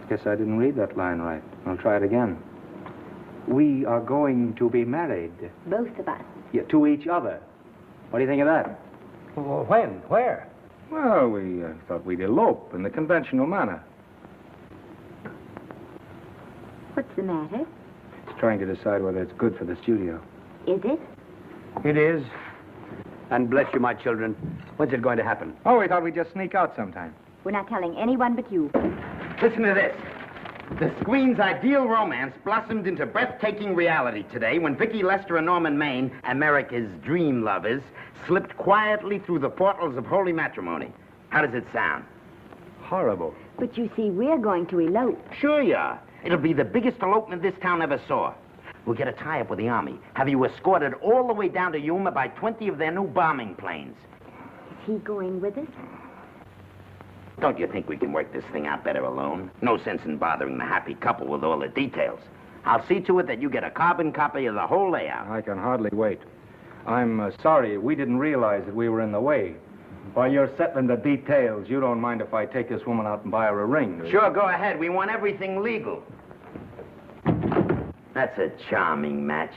Guess I didn't read that line right. I'll try it again. We are going to be married. Both of us. Yeah, to each other. What do you think of that? Well, when? Where? Well, we thought we'd elope in the conventional manner. What's the matter? It's trying to decide whether it's good for the studio. Is it? It is. And bless you, my children. When's it going to happen? Oh, we thought we'd just sneak out sometime. We're not telling anyone but you. Listen to this. The screen's ideal romance blossomed into breathtaking reality today when Vicky Lester and Norman Maine, America's dream lovers, slipped quietly through the portals of holy matrimony. How does it sound? Horrible. But you see, we're going to elope. Sure you are. It'll be the biggest elopement this town ever saw. We'll get a tie-up with the Army, have you escorted all the way down to Yuma by 20 of their new bombing planes. Is he going with us? Don't you think we can work this thing out better alone? No sense in bothering the happy couple with all the details. I'll see to it that you get a carbon copy of the whole layout. I can hardly wait. I'm sorry we didn't realize that we were in the way. While you're settling the details, you don't mind if I take this woman out and buy her a ring, do you? Sure, go ahead. We want everything legal. That's a charming match.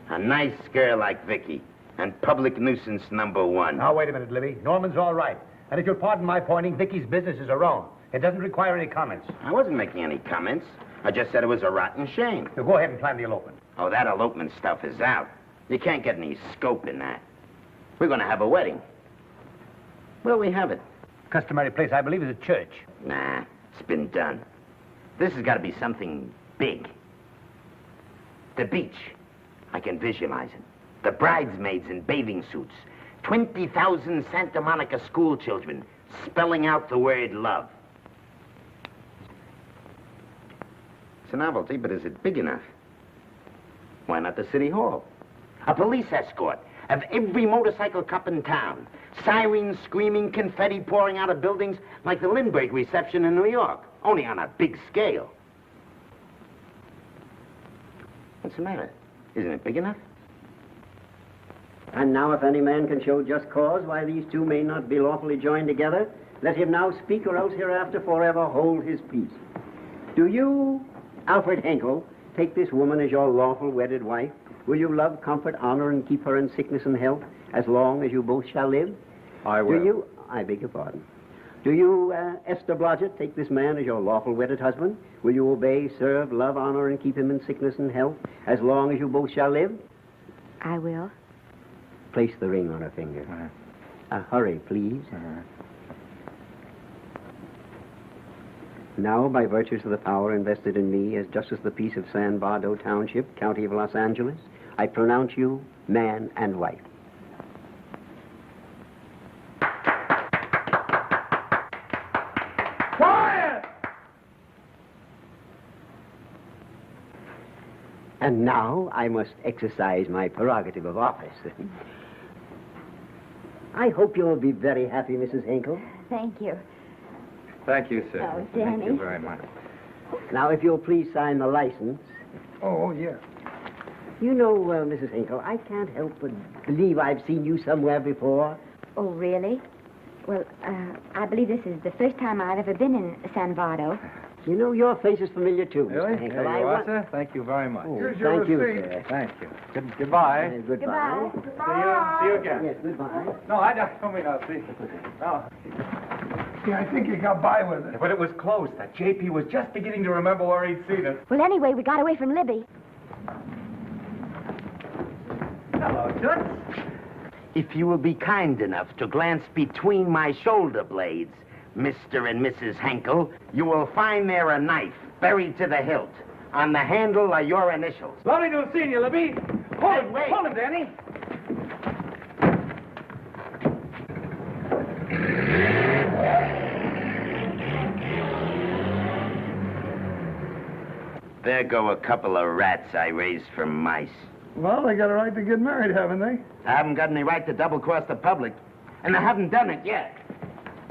A nice girl like Vicky. And public nuisance #1. Now, wait a minute, Libby. Norman's all right. And if you'll pardon my pointing, Vicky's business is her own. It doesn't require any comments. I wasn't making any comments. I just said it was a rotten shame. So go ahead and plan the elopement. Oh, that elopement stuff is out. You can't get any scope in that. We're going to have a wedding. Where'll we have it? Customary place, I believe, is a church. Nah, it's been done. This has got to be something big. The beach. I can visualize it. The bridesmaids in bathing suits. 20,000 Santa Monica school children spelling out the word love. It's a novelty, but is it big enough? Why not the city hall? A police escort of every motorcycle cop in town. Sirens screaming, confetti pouring out of buildings like the Lindbergh reception in New York, only on a big scale. What's the matter? Isn't it big enough? And now if any man can show just cause why these two may not be lawfully joined together, let him now speak, or else hereafter forever hold his peace. Do you, Alfred Henkel, take this woman as your lawful wedded wife? Will you love, comfort, honor, and keep her in sickness and health as long as you both shall live? I will. Do you, I beg your pardon. Do you, Esther Blodgett, take this man as your lawful wedded husband? Will you obey, serve, love, honor, and keep him in sickness and health as long as you both shall live? I will. Place the ring on her finger. Hurry, please. Now, by virtues of the power invested in me as Justice of the Peace of San Bardo Township, County of Los Angeles, I pronounce you man and wife. Quiet! And now I must exercise my prerogative of office. I hope you'll be very happy, Mrs. Hinkle. Thank you. Thank you, sir. Oh, Thank you Danny. very much. Now, if you'll please sign the license. Oh, yeah. You know, Mrs. Hinkle, I can't help but believe I've seen you somewhere before. Oh, really? Well, I believe this is the first time I've ever been in San Bardo. You know, your face is familiar, too, Really? Mr. Hinkle. There you are, sir. Thank you very much. Oh, thank you, sir. Thank you. Goodbye. Goodbye. See you again. Yes, goodbye. No, I don't mean I'll see. No. Yeah, I think you got by with it. But it was close. That JP was just beginning to remember where he'd seen it. Well, anyway, we got away from Libby. Hello, Toots. If you will be kind enough to glance between my shoulder blades, Mr. and Mrs. Henkel, you will find there a knife buried to the hilt. On the handle are your initials. Lovely to have seen you, Libby. Hold him, wait. hold him, Danny. There go a couple of rats I raised from mice. Well, they got a right to get married, haven't they? I haven't got any right to double-cross the public, and I haven't done it yet.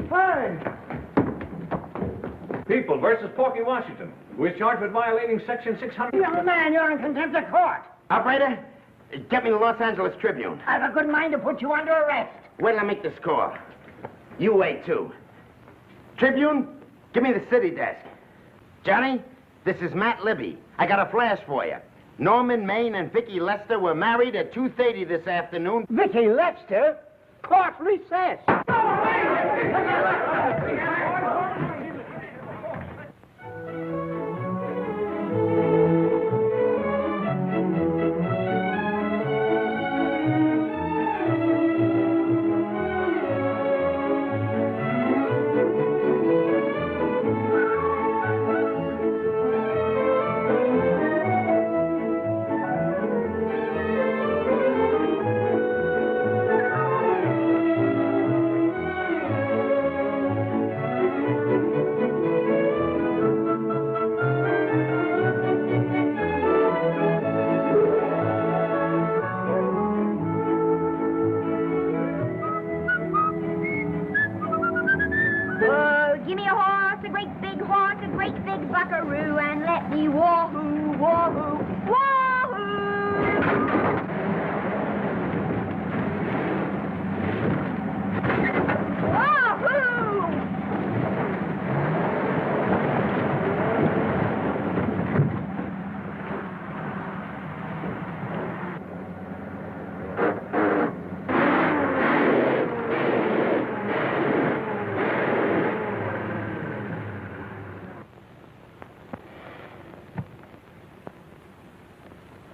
Hey! People versus Porky Washington, who is charged with violating Section 600. Young man, you're in contempt of court. Operator, get me the Los Angeles Tribune. I've a good mind to put you under arrest. Wait till I make this call. You wait, too. Tribune, give me the city desk. Johnny, this is Matt Libby. I got a flash for you. Norman Maine and Vicky Lester were married at 2:30 this afternoon. Vicky Lester? Court recess. a great big horse, a great big buckaroo, and let me wahoo, wahoo, wahoo!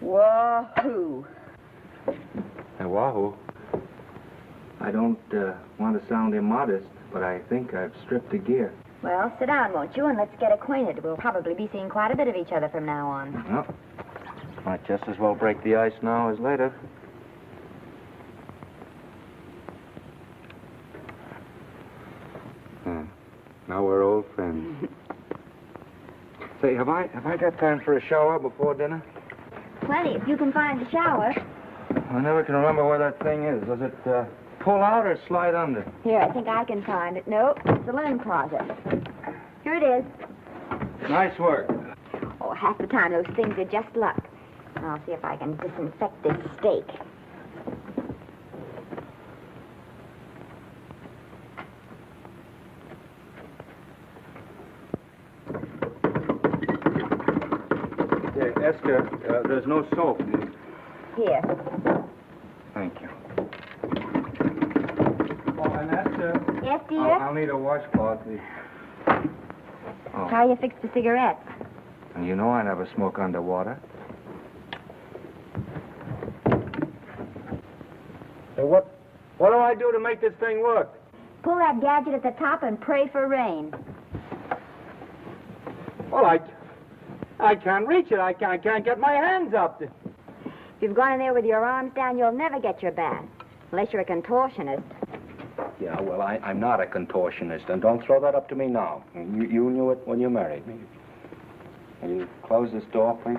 Wahoo! Hey, Wahoo. I don't want to sound immodest, but I think I've stripped the gear. Well, sit down, won't you, and let's get acquainted. We'll probably be seeing quite a bit of each other from now on. Well, might just as well break the ice now as later. Now we're old friends. Say, have I got time for a shower before dinner? Plenty, if you can find the shower. I never can remember where that thing is. Does it pull out or slide under? Here, I think I can find it. Nope, it's the linen closet. Here it is. Nice work. Oh, half the time those things are just luck. I'll see if I can disinfect this steak. Esther, there's no soap. Here. Thank you. Oh, and Esther. Yes, dear? I'll need a washcloth. Oh. How you fix the cigarettes? And you know I never smoke underwater. Hey, what do I do to make this thing work? Pull that gadget at the top and pray for rain. Well, I can't reach it. I can't get my hands up. If you've gone in there with your arms down, you'll never get your bath. Unless you're a contortionist. Yeah, well, I'm not a contortionist, and don't throw that up to me now. You knew it when you married me. Will you close this door, please?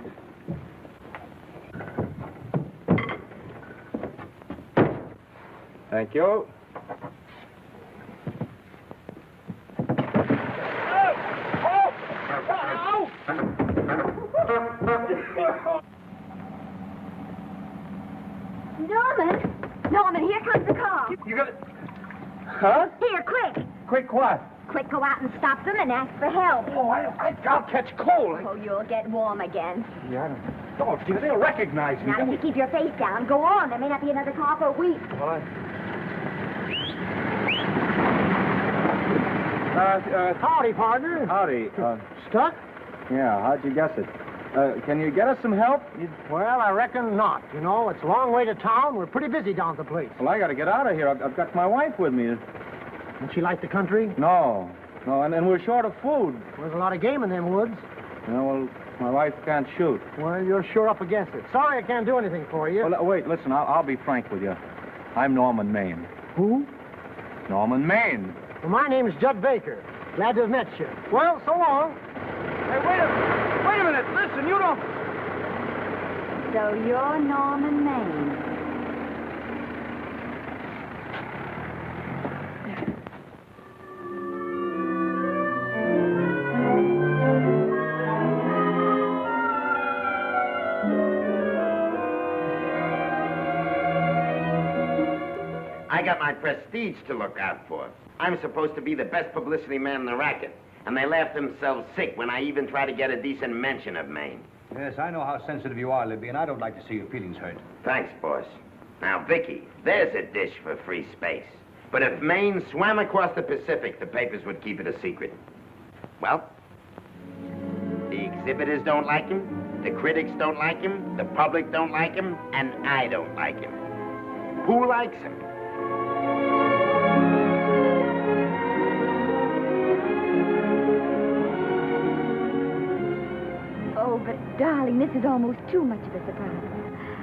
Thank you. Norman, here comes the car. You got it? Huh? Here, quick. Quick what? Quick, go out and stop them and ask for help. Oh, I'll catch cold. Oh, you'll get warm again. Yeah, I don't... Oh, dear, they'll recognize me. Now, you keep your face down. Go on. There may not be another car for a week. Well, howdy, partner. Howdy. Stuck? Yeah, how'd you guess it? Can you get us some help? Well, I reckon not. You know, it's a long way to town. We're pretty busy down at the place. Well, I got to get out of here. I've got my wife with me. Don't she like the country? No, and we're short of food. There's a lot of game in them woods. You know, well, my wife can't shoot. Well, you're sure up against it. Sorry I can't do anything for you. Well, wait, listen, I'll be frank with you. I'm Norman Maine. Who? Norman Maine. Well, my name's Judd Baker. Glad to have met you. Well, so long. Hey, wait a minute. Listen, you don't... So you're Norman Maine. I got my prestige to look out for. I'm supposed to be the best publicity man in the racket. And they laugh themselves sick when I even try to get a decent mention of Maine. Yes, I know how sensitive you are, Libby, and I don't like to see your feelings hurt. Thanks, boss. Now, Vicky, there's a dish for free space. But if Maine swam across the Pacific, the papers would keep it a secret. Well, the exhibitors don't like him, the critics don't like him, the public don't like him, and I don't like him. Who likes him? Oh, but darling, this is almost too much of a surprise.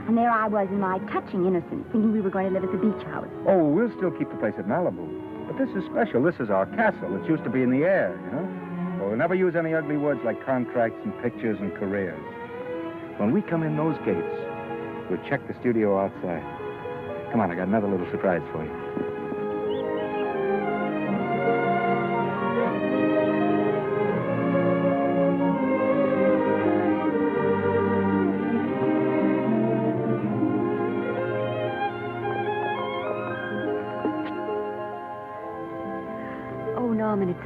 And there I was in my touching innocence, thinking we were going to live at the beach house. Oh, we'll still keep the place at Malibu. But this is special. This is our castle. It's used to be in the air, you know? Well, we'll never use any ugly words like contracts and pictures and careers. When we come in those gates, we'll check the studio outside. Come on, I got another little surprise for you.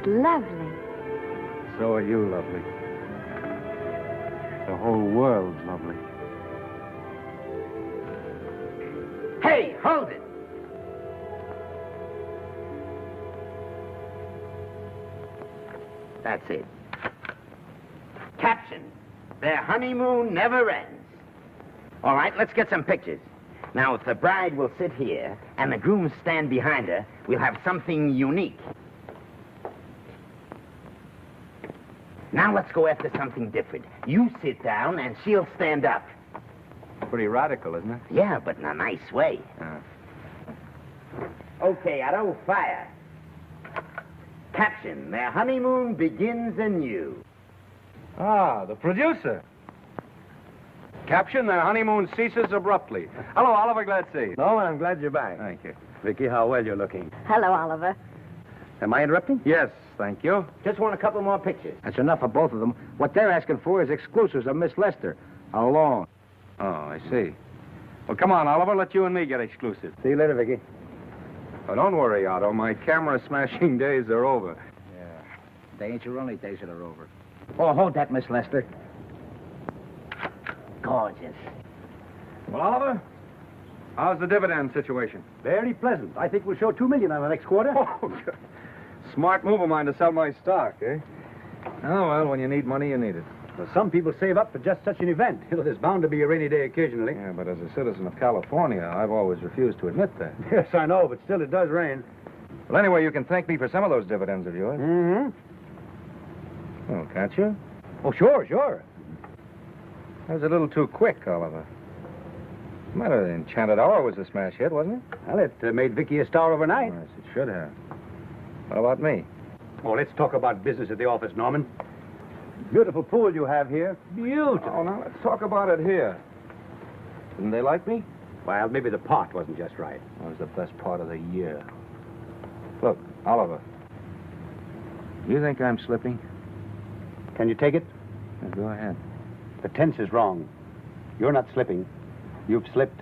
lovely. So are you lovely. The whole world's lovely. Hey, hold it! That's it. Caption: their honeymoon never ends. All right, let's get some pictures. Now, if the bride will sit here and the groom stand behind her, we'll have something unique. Now let's go after something different. You sit down and she'll stand up. Pretty radical, isn't it? Yeah, but in a nice way. Okay, Otto, fire. Caption: their honeymoon begins anew. Ah, the producer. Caption: their honeymoon ceases abruptly. Hello, Oliver, glad to see you. Norman, I'm glad you're back. Thank you. Vicky, how well you're looking. Hello, Oliver. Am I interrupting? Yes, thank you. Just want a couple more pictures. That's enough for both of them. What they're asking for is exclusives of Miss Lester. Alone. Oh, I see. Well, come on, Oliver, let you and me get exclusive. See you later, Vicky. Oh, don't worry, Otto. My camera smashing days are over. Yeah. They ain't your only days that are over. Oh, hold that, Miss Lester. Gorgeous. Well, Oliver, how's the dividend situation? Very pleasant. I think we'll show $2 million on the next quarter. Oh, smart move of mine to sell my stock, eh? Oh, well, when you need money, you need it. Well, some people save up for just such an event. You know, there's bound to be a rainy day occasionally. Yeah, but as a citizen of California, I've always refused to admit that. Yes, I know, but still it does rain. Well, anyway, you can thank me for some of those dividends of yours. Mm-hmm. Oh, can't you? Oh, sure. That was a little too quick, Oliver. The matter, the Enchanted Hour was a smash hit, wasn't it? Well, it made Vicky a star overnight. Yes, it should have. What about me? Oh, let's talk about business at the office, Norman. Beautiful pool you have here. Beautiful. Oh, now let's talk about it here. Didn't they like me? Well, maybe the pot wasn't just right. That was the best part of the year. Look, Oliver, you think I'm slipping? Can you take it? Yeah, go ahead. The tense is wrong. You're not slipping. You've slipped.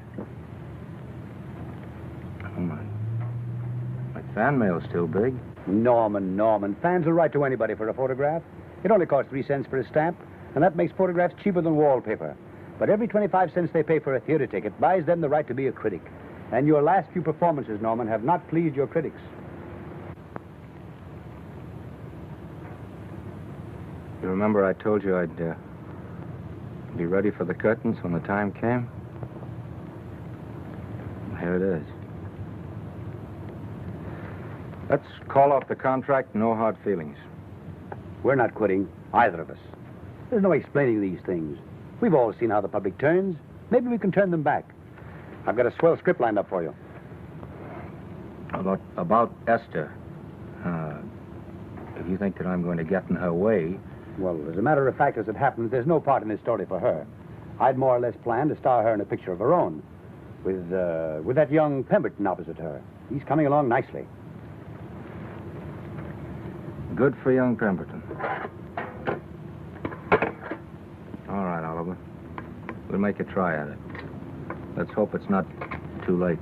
Oh, my fan mail's still big. Norman. Fans will write to anybody for a photograph. It only costs 3 cents for a stamp, and that makes photographs cheaper than wallpaper. But every 25 cents they pay for a theater ticket buys them the right to be a critic. And your last few performances, Norman, have not pleased your critics. You remember I told you I'd be ready for the curtains when the time came? Here it is. Let's call off the contract, no hard feelings. We're not quitting, either of us. There's no explaining these things. We've all seen how the public turns. Maybe we can turn them back. I've got a swell script lined up for you. About Esther. If you think that I'm going to get in her way... Well, as a matter of fact, as it happens, there's no part in this story for her. I'd more or less planned to star her in a picture of her own. With that young Pemberton opposite her. He's coming along nicely. Good for young Pemberton. All right, Oliver. We'll make a try at it. Let's hope it's not too late.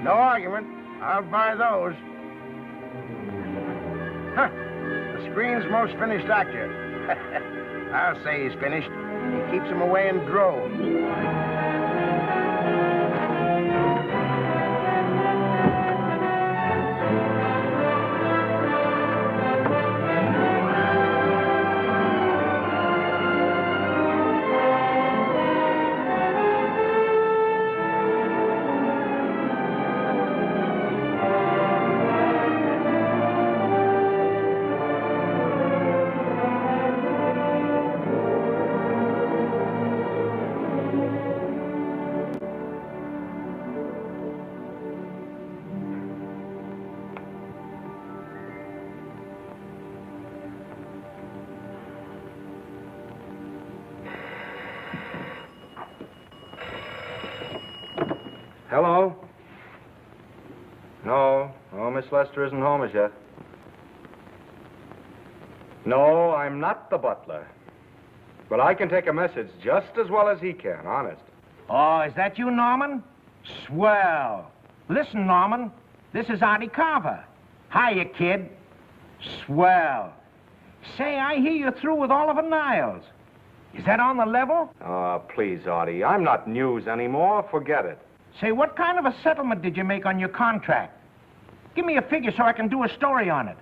No argument. I'll buy those. Huh. The screen's most finished actor. I'll say he's finished. He keeps them away in droves. Hello? No, Miss Lester isn't home as yet. No, I'm not the butler. But I can take a message just as well as he can, honest. Oh, is that you, Norman? Swell. Listen, Norman, this is Artie Carver. Hiya, kid. Swell. Say, I hear you're through with Oliver Niles. Is that on the level? Oh, please, Artie. I'm not news anymore. Forget it. Say, what kind of a settlement did you make on your contract? Give me a figure so I can do a story on it.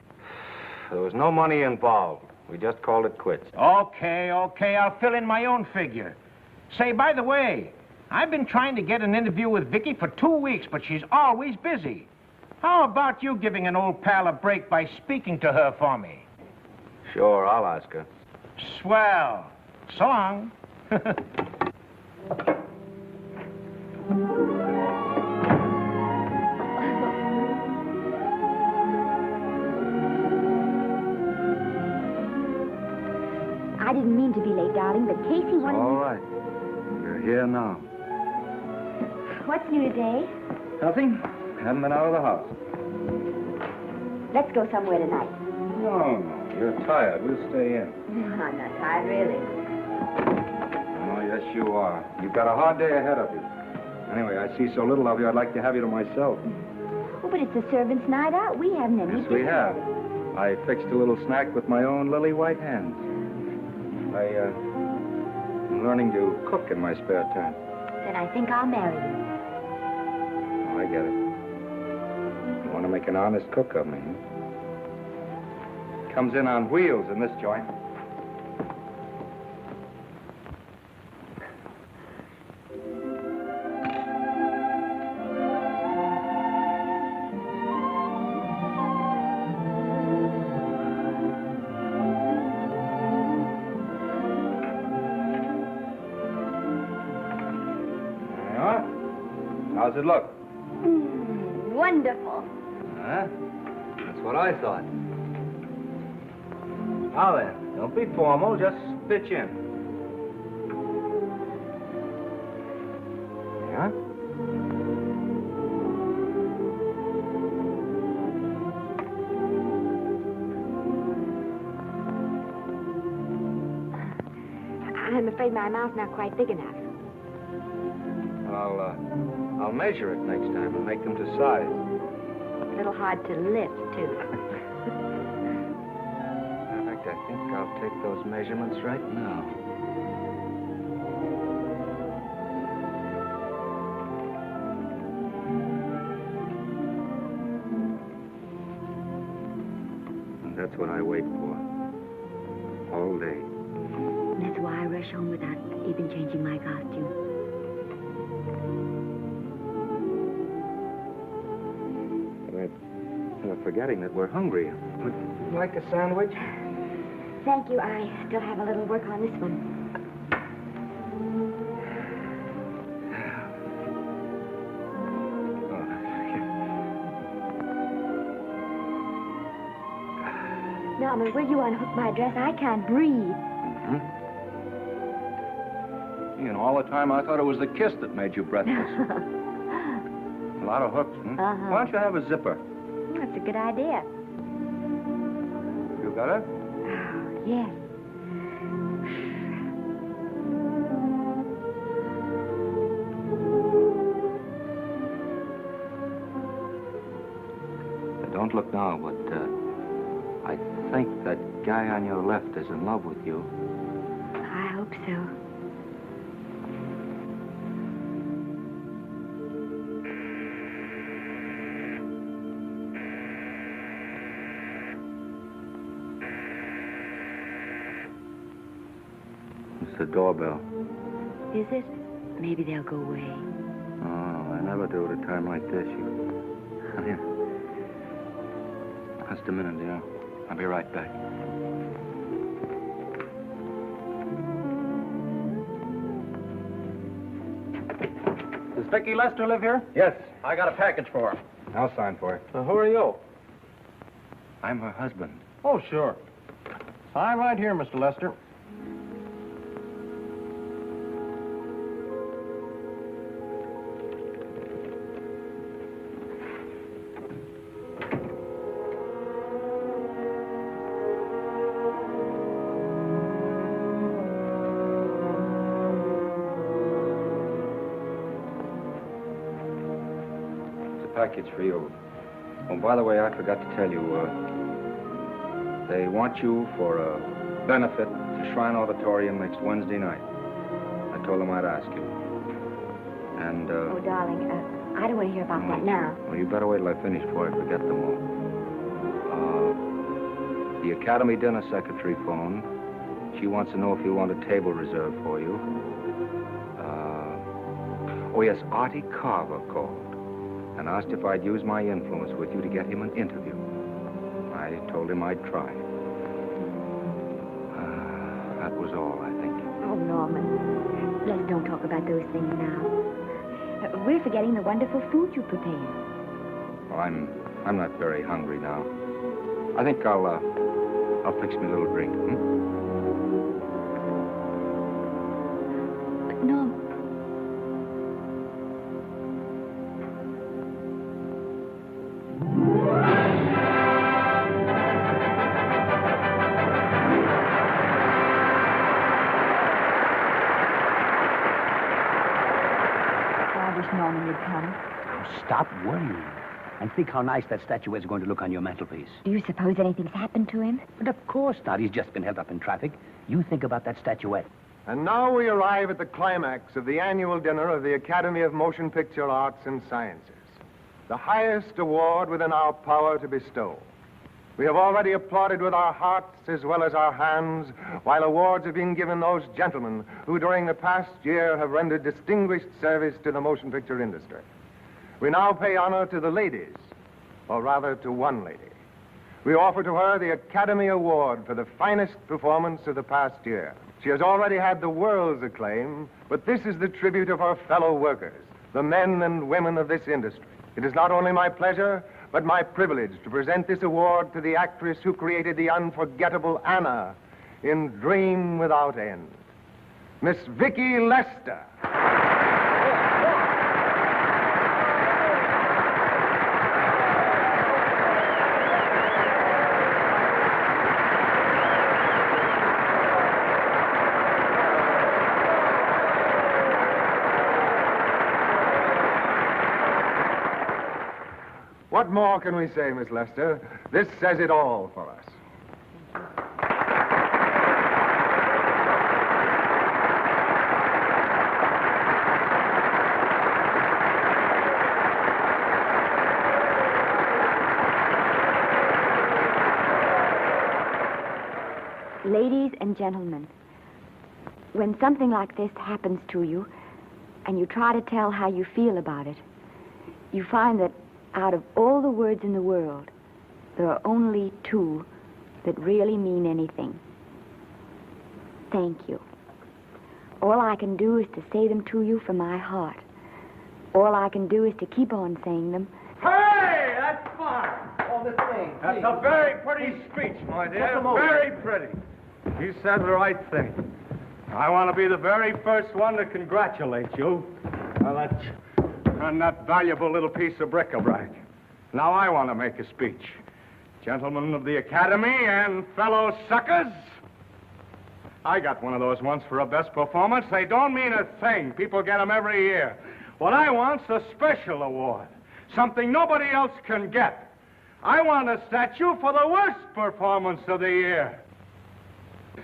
There was no money involved. We just called it quits. Okay, I'll fill in my own figure. Say, by the way, I've been trying to get an interview with Vicky for 2 weeks, but she's always busy. How about you giving an old pal a break by speaking to her for me? Sure, I'll ask her. Swell. So long. I didn't mean to be late, darling, but Casey wanted All right. You're here now. What's new today? Nothing. Haven't been out of the house. Let's go somewhere tonight. No. You're tired. We'll stay in. I'm not tired, really. Oh, yes, you are. You've got a hard day ahead of you. Anyway, I see so little of you, I'd like to have you to myself. Oh, but it's a servant's night out. We haven't any. Yes, we have. I fixed a little snack with my own lily white hands. I'm learning to cook in my spare time. Then I think I'll marry you. Oh, I get it. You want to make an honest cook of me, huh? Comes in on wheels in this joint. How's it look? Wonderful. Huh? That's what I thought. Now then, don't be formal, just pitch in. Yeah? I'm afraid my mouth's not quite big enough. I'll measure it next time and make them to size. A little hard to lift, too. In fact, I think I'll take those measurements right now. And that's what I wait for. All day. That's why I rush home without even changing my costume. We're forgetting that we're hungry. Would you like a sandwich? Thank you. I still have a little work on this one. Norman, will you unhook my dress? I can't breathe. Mm-hmm. You know, all the time I thought it was the kiss that made you breathless. A lot of hooks, hmm? Uh-huh. Why don't you have a zipper? That's a good idea. You got it? Yes. Don't look now, but I think that guy on your left is in love with you. I hope so. It's the doorbell. Is it? Maybe they'll go away. Oh, I never do at a time like this. Here. Just a minute, dear. I'll be right back. Does Vicky Lester live here? Yes. I got a package for her. I'll sign for it. Who are you? I'm her husband. Oh, sure. Sign right here, Mr. Lester. package for you. Oh, by the way, I forgot to tell you, they want you for a benefit to Shrine Auditorium next Wednesday night. I told them I'd ask you. And, Oh, darling, I don't want to hear about that now. well, you better wait till I finish before I forget them all. The Academy dinner secretary phoned. She wants to know if you want a table reserved for you. Oh, yes, Artie Carver called and asked if I'd use my influence with you to get him an interview. I told him I'd try. That was all, I think. Oh, Norman, let's don't talk about those things now. We're forgetting the wonderful food you prepared. Well, I'm not very hungry now. I think I'll fix me a little drink, But, Norm, I wish Norman would come. Stop worrying. And think how nice that statuette's going to look on your mantelpiece. Do you suppose anything's happened to him? But of course not. He's just been held up in traffic. You think about that statuette. And now we arrive at the climax of the annual dinner of the Academy of Motion Picture Arts and Sciences, the highest award within our power to bestow. We have already applauded with our hearts as well as our hands, while awards are being given those gentlemen who during the past year have rendered distinguished service to the motion picture industry. We now pay honor to the ladies, or rather to one lady. We offer to her the Academy Award for the finest performance of the past year. She has already had the world's acclaim, but this is the tribute of her fellow workers, the men and women of this industry. It is not only my pleasure, but my privilege to present this award to the actress who created the unforgettable Anna in Dream Without End, Miss Vicki Lester. What more can we say, Miss Lester? This says it all for us. Ladies and gentlemen, when something like this happens to you and you try to tell how you feel about it, you find that out of all the words in the world, there are only two that really mean anything. Thank you. All I can do is to say them to you from my heart. All I can do is to keep on saying them. Hey, that's fine. All this thing. That's a very pretty speech, my dear. Very pretty. You said the right thing. I want to be the very first one to congratulate you on that valuable little piece of bric-a-brac. Now I want to make a speech. Gentlemen of the Academy and fellow suckers, I got one of those once for a best performance. They don't mean a thing. People get them every year. What I want's a special award, something nobody else can get. I want a statue for the worst performance of the year.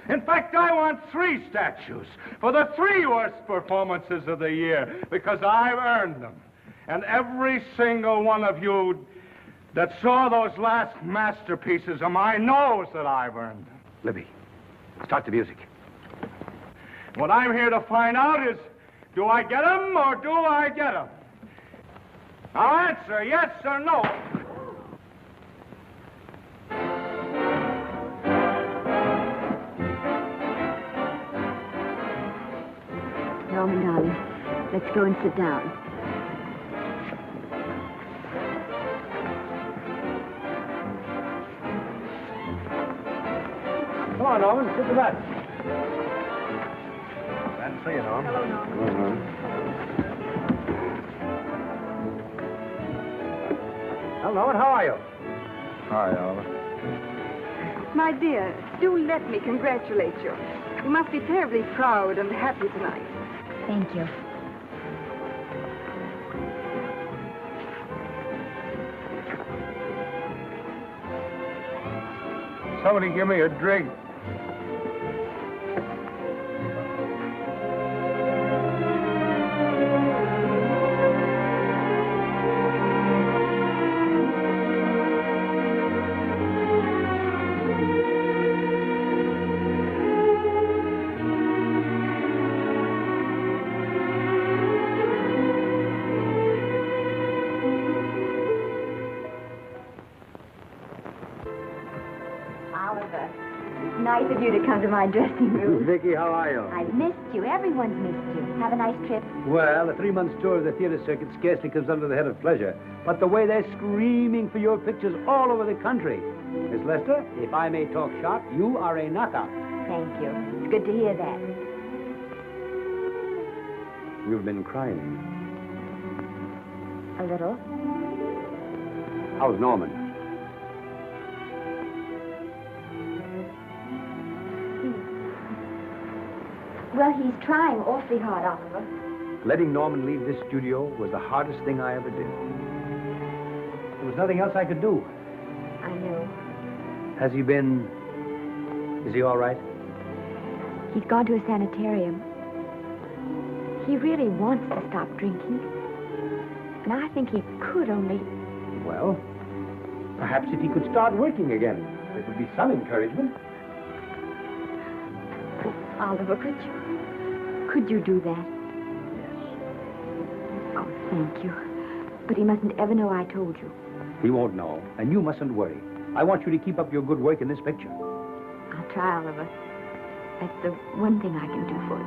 In fact, I want 3 statues for the 3 worst performances of the year, because I've earned them. And every single one of you that saw those last masterpieces of mine knows that I've earned them. Libby, start the music. What I'm here to find out is, do I get them or do I get them? Now answer yes or no. Norman, darling, let's go and sit down. Come on, Norman, sit to that. Glad to see you, Norman. Hello, Norman. Well, Norman, how are you? Hi, Oliver. My dear, do let me congratulate you. You must be terribly proud and happy tonight. Thank you. Somebody give me a drink. Oliver, it's nice of you to come to my dressing room. Vicky, how are you? I've missed you. Everyone's missed you. Have a nice trip. Well, a 3-month tour of the theater circuit scarcely comes under the head of pleasure. But the way they're screaming for your pictures all over the country. Miss Lester, if I may talk shop, you are a knockout. Thank you. It's good to hear that. You've been crying. A little. How's Norman? Well, he's trying awfully hard, Oliver. Letting Norman leave this studio was the hardest thing I ever did. There was nothing else I could do. I know. Has he been... Is he all right? He's gone to a sanitarium. He really wants to stop drinking. And I think he could only... Well, perhaps if he could start working again, it would be some encouragement. Oliver, could you do that? Oh, thank you. But he mustn't ever know I told you. He won't know, and you mustn't worry. I want you to keep up your good work in this picture. I'll try, Oliver. That's the one thing I can do for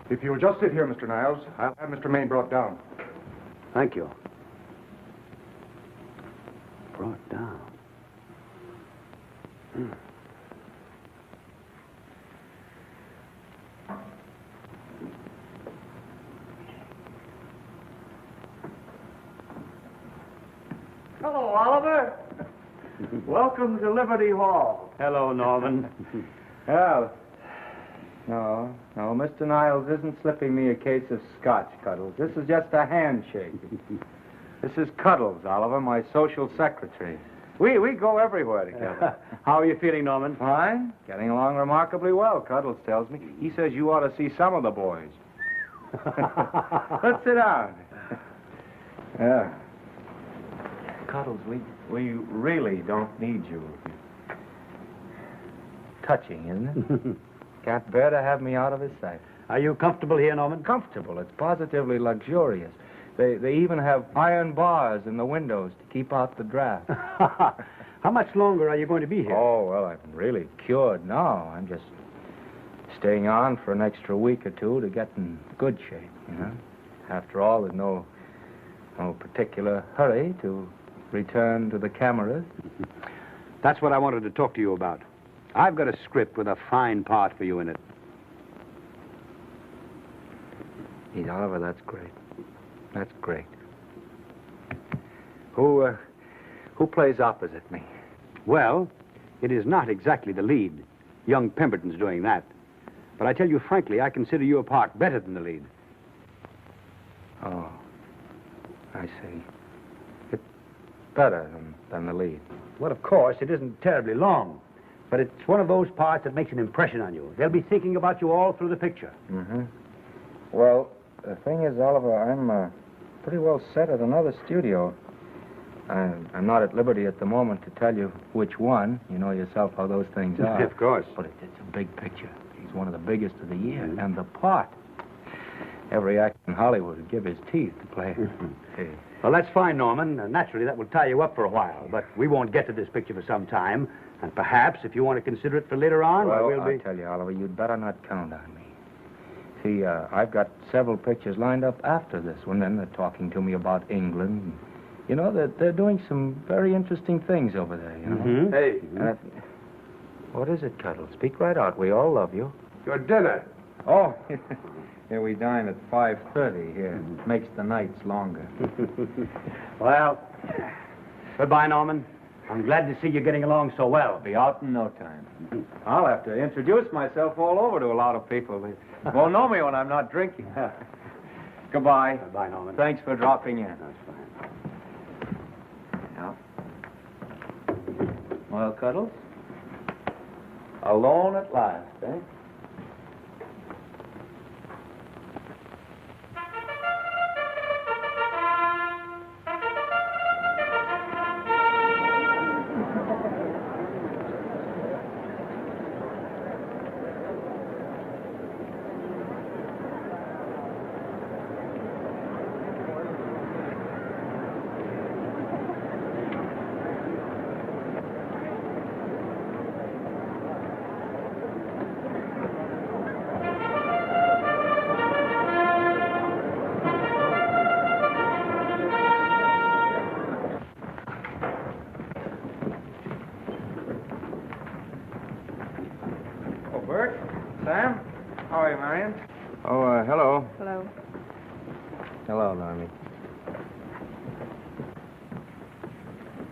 you. If you'll just sit here, Mr. Niles, I'll have Mr. Maine brought down. Thank you. Brought down. Hello, Oliver. Welcome to Liberty Hall. Hello, Norman. Well, no, Mr. Niles isn't slipping me a case of scotch, Cuddles. This is just a handshake. This is Cuddles, Oliver, my social secretary. We go everywhere together. How are you feeling, Norman? Fine. Getting along remarkably well, Cuddles tells me. He says you ought to see some of the boys. Let's sit down. Yeah. Cuddles, we really don't need you. Touching, isn't it? Can't bear to have me out of his sight. Are you comfortable here, Norman? Comfortable. It's positively luxurious. They even have iron bars in the windows to keep out the draft. How much longer are you going to be here? Oh, well, I'm really cured now. I'm just staying on for an extra week or two to get in good shape, you know. After all, there's no particular hurry to return to the cameras. That's what I wanted to talk to you about. I've got a script with a fine part for you in it. Gee, Oliver, that's great. That's great. Who plays opposite me? Well, it is not exactly the lead. Young Pemberton's doing that. But I tell you frankly, I consider your part better than the lead. Oh, I see. It's better than the lead. Well, of course, it isn't terribly long. But it's one of those parts that makes an impression on you. They'll be thinking about you all through the picture. Mm-hmm. Well, the thing is, Oliver, I'm pretty well set at another studio. I'm not at liberty at the moment to tell you which one. You know yourself how those things are. Of course. But it's a big picture. He's one of the biggest of the year. Mm-hmm. And the part. Every actor in Hollywood would give his teeth to play. Hey. Well, that's fine, Norman. Naturally, that will tie you up for a while. But we won't get to this picture for some time. And perhaps, if you want to consider it for later on, well, I'll tell you, Oliver, you'd better not count on me. See, I've got several pictures lined up after this one. Then they're talking to me about England. You know, they're doing some very interesting things over there, you know. Mm-hmm. Hey. What is it, Cuddle? Speak right out. We all love you. Your dinner. Oh, here we dine at 5:30 here. It makes the nights longer. Well, goodbye, Norman. I'm glad to see you getting along so well. Be out in no time. I'll have to introduce myself all over to a lot of people. They won't know me when I'm not drinking. Goodbye. Bye, Norman. Thanks for dropping in. That's fine. Yeah. Well, Cuddles? Alone at last, eh? Bert? Sam? How are you, Marion? Oh, hello. Hello. Hello, Normie.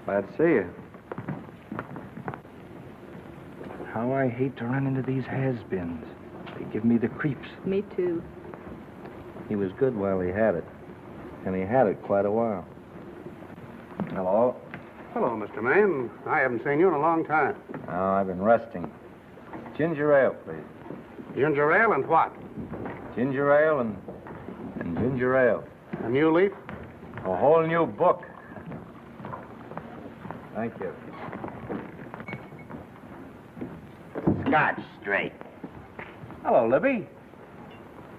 Glad to see you. How I hate to run into these has-beens. They give me the creeps. Me too. He was good while he had it. And he had it quite a while. Hello? Hello, Mr. Maine. I haven't seen you in a long time. Oh, I've been resting. Ginger ale, please. Ginger ale and what? Ginger ale and ginger ale. A new leaf? A whole new book. Thank you. Scotch straight. Hello, Libby.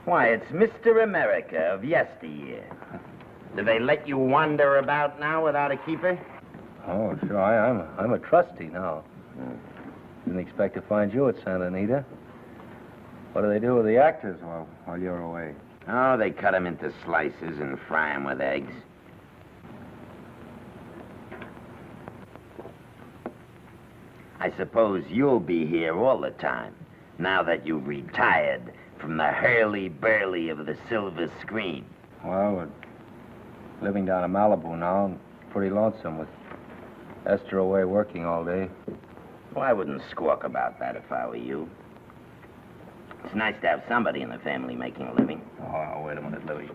Why, it's Mr. America of yesteryear. Do they let you wander about now without a keeper? Oh, sure. I'm a trustee now. Didn't expect to find you at Santa Anita. What do they do with the actors while you're away? Oh, they cut them into slices and fry them with eggs. I suppose you'll be here all the time, now that you've retired from the hurly-burly of the silver screen. Well, we're living down in Malibu now, and pretty lonesome with Esther away working all day. Well, I wouldn't squawk about that if I were you. It's nice to have somebody in the family making a living. Oh, wait a minute, Louie.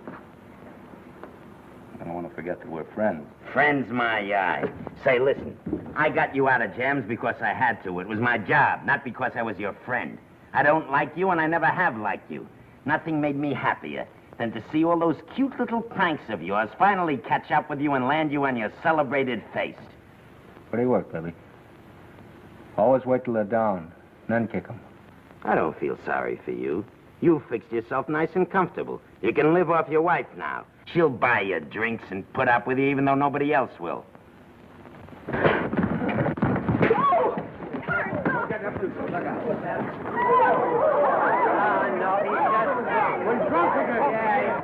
I don't want to forget that we're friends. Friends, my eye. Say, listen, I got you out of jams because I had to. It was my job, not because I was your friend. I don't like you, and I never have liked you. Nothing made me happier than to see all those cute little pranks of yours finally catch up with you and land you on your celebrated face. Where do you work, Billy? Always wait till they're down, then kick 'em. I don't feel sorry for you. You fixed yourself nice and comfortable. You can live off your wife now. She'll buy you drinks and put up with you even though nobody else will.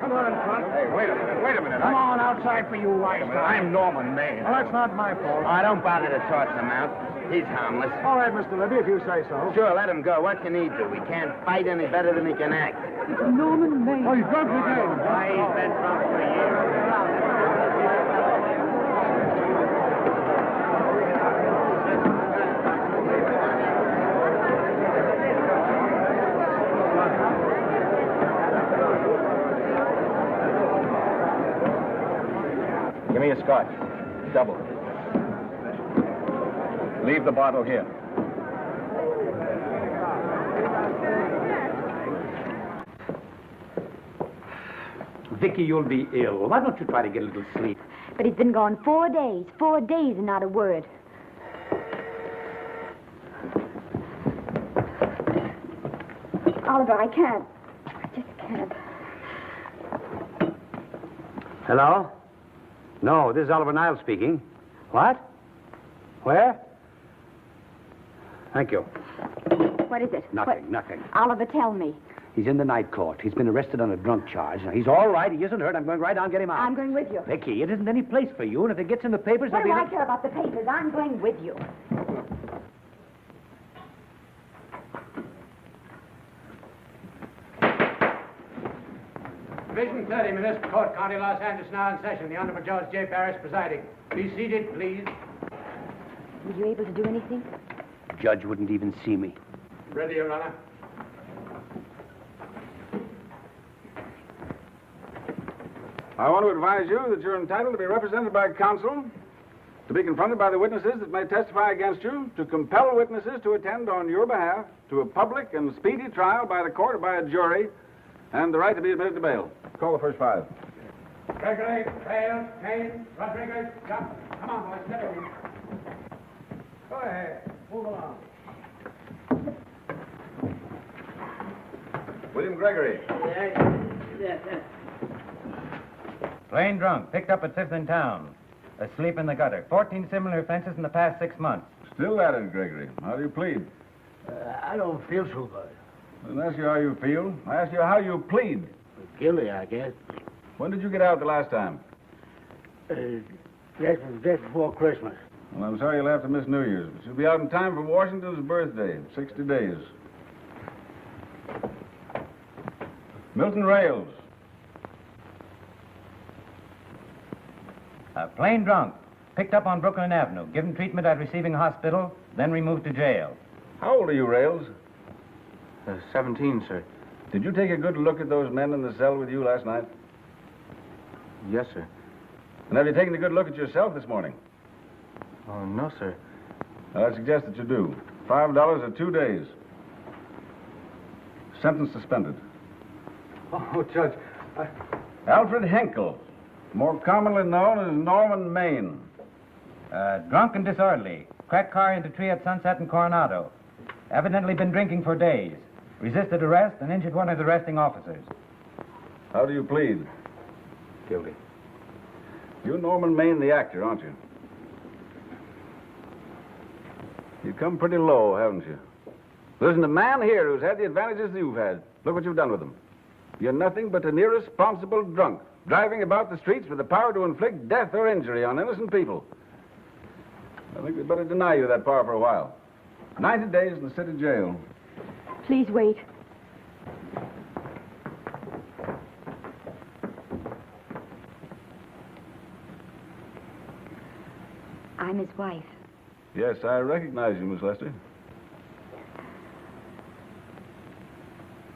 Come on, Trunk. Hey, wait a minute. Come on outside for you wise guy. I'm Norman Maine. Well, that's not my fault. Oh, don't bother to toss him out. He's harmless. All right, Mr. Libby, if you say so. Sure, let him go. What can he do? He can't fight any better than he can act. Norman Maine. Oh, he's drunk again. He's been drunk for years. Give me a scotch. Double. Leave the bottle here. Vicky, you'll be ill. Why don't you try to get a little sleep? But he's been gone 4 days. 4 days and not a word. Oliver, I can't. I just can't. Hello? No, this is Oliver Niles speaking. What? Where? Thank you. What is it? Nothing. Oliver, tell me. He's in the night court. He's been arrested on a drunk charge. Now, he's all right. He isn't hurt. I'm going right down and get him out. I'm going with you. Vicky, it isn't any place for you, and if it gets in the papers, What do there'll I be... care about the papers? I'm going with you. Division 30, Municipal Court, County Los Angeles, now in session. The Honorable Judge J. Parrish presiding. Be seated, please. Were you able to do anything? The judge wouldn't even see me. Ready, Your Honor. I want to advise you that you're entitled to be represented by counsel, to be confronted by the witnesses that may testify against you, to compel witnesses to attend on your behalf to a public and speedy trial by the court or by a jury, and the right to be admitted to bail. Call the first five. Gregory, Hale, Kane, Rodriguez, Johnson. Come on, boys, step in. Go ahead. Move along. William Gregory. Plain drunk, picked up at 5th in town. Asleep in the gutter. 14 similar offenses in the past 6 months. Still at it, Gregory. How do you plead? I don't feel so good. I didn't ask you how you feel. I asked you how you plead. Guilty, I guess. When did you get out the last time? Just before Christmas. Well, I'm sorry you'll have to miss New Year's, but you'll be out in time for Washington's birthday, 60 days. Milton Rails. Plain drunk, picked up on Brooklyn Avenue, given treatment at receiving hospital, then removed to jail. How old are you, Rails? 17, sir. Did you take a good look at those men in the cell with you last night? Yes, sir. And have you taken a good look at yourself this morning? Oh, no, sir. I suggest that you do. $5 or 2 days. Sentence suspended. Oh, Judge, Alfred Henkel, more commonly known as Norman Maine. Drunk and disorderly. Cracked car into tree at Sunset and Coronado. Evidently been drinking for days. Resisted arrest and injured one of the arresting officers. How do you plead? Guilty. You're Norman Maine, the actor, aren't you? You've come pretty low, haven't you? There isn't a man here who's had the advantages you've had. Look what you've done with them. You're nothing but an irresponsible drunk, driving about the streets with the power to inflict death or injury on innocent people. I think we'd better deny you that power for a while. 90 days in the city jail. Please wait. I'm his wife. Yes, I recognize you, Miss Lester.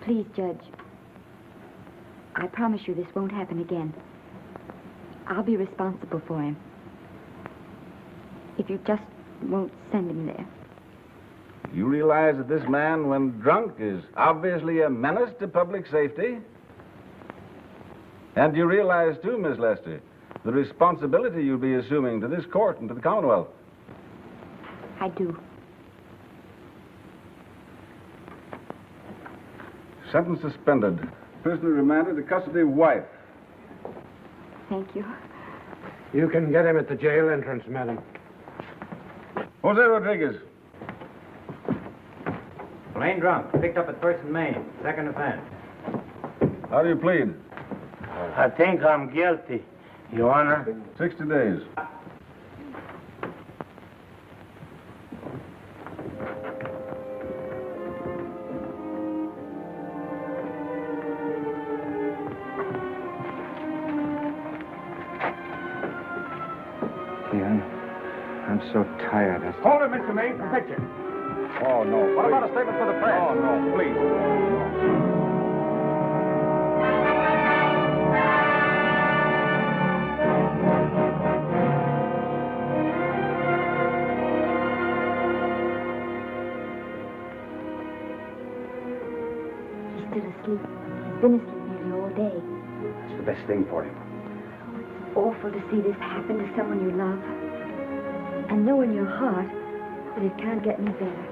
Please, Judge. I promise you this won't happen again. I'll be responsible for him. If you just won't send him there. You realize that this man, when drunk, is obviously a menace to public safety? And you realize, too, Miss Lester, the responsibility you'll be assuming to this court and to the Commonwealth. I do. Sentence suspended. Prisoner remanded to custody of wife. Thank you. You can get him at the jail entrance, madam. Jose Rodriguez. Plain drunk, picked up at 1st and Main. Second offense. How do you plead? I think I'm guilty, Your Honor. 60 days. I'm so tired. Hold it, Mr. Maine, for picture. Oh, no. What about a statement for the press? Oh, no, please. He's still asleep. He's been asleep nearly all day. It's the best thing for him. Awful to see this happen to someone you love. And know in your heart that it can't get any better.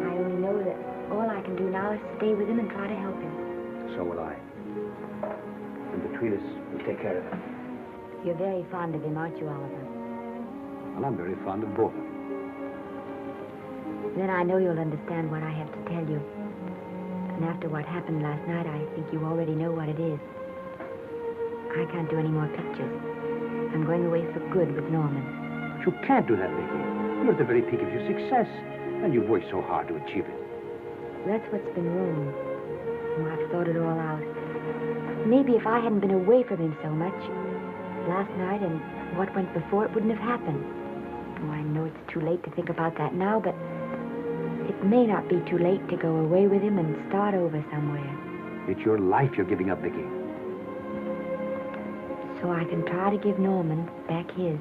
I only know that all I can do now is stay with him and try to help him. So will I. And between us, we'll take care of him. You're very fond of him, aren't you, Oliver? And I'm very fond of both of them. Then I know you'll understand what I have to tell you. And after what happened last night, I think you already know what it is. I can't do any more pictures. I'm going away for good with Norman. But you can't do that, Vicky. You're at the very peak of your success. And you've worked so hard to achieve it. That's what's been wrong. Oh, I've thought it all out. Maybe if I hadn't been away from him so much, last night and what went before, it wouldn't have happened. Oh, I know it's too late to think about that now, but it may not be too late to go away with him and start over somewhere. It's your life you're giving up, Vicky. so I can try to give Norman back his.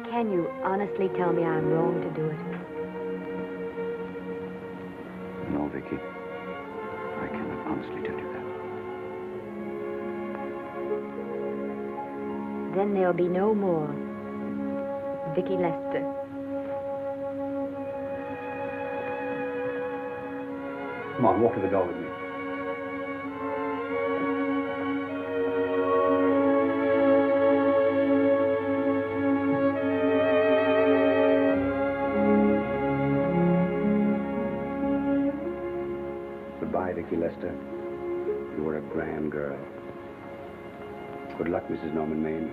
Can you honestly tell me I'm wrong to do it? No, Vicky. I cannot honestly tell you that. Then there'll be no more Vicky Lester. Come on, walk to the door with me. Goodbye, Vicky Lester. You were a grand girl. Good luck, Mrs. Norman Maine.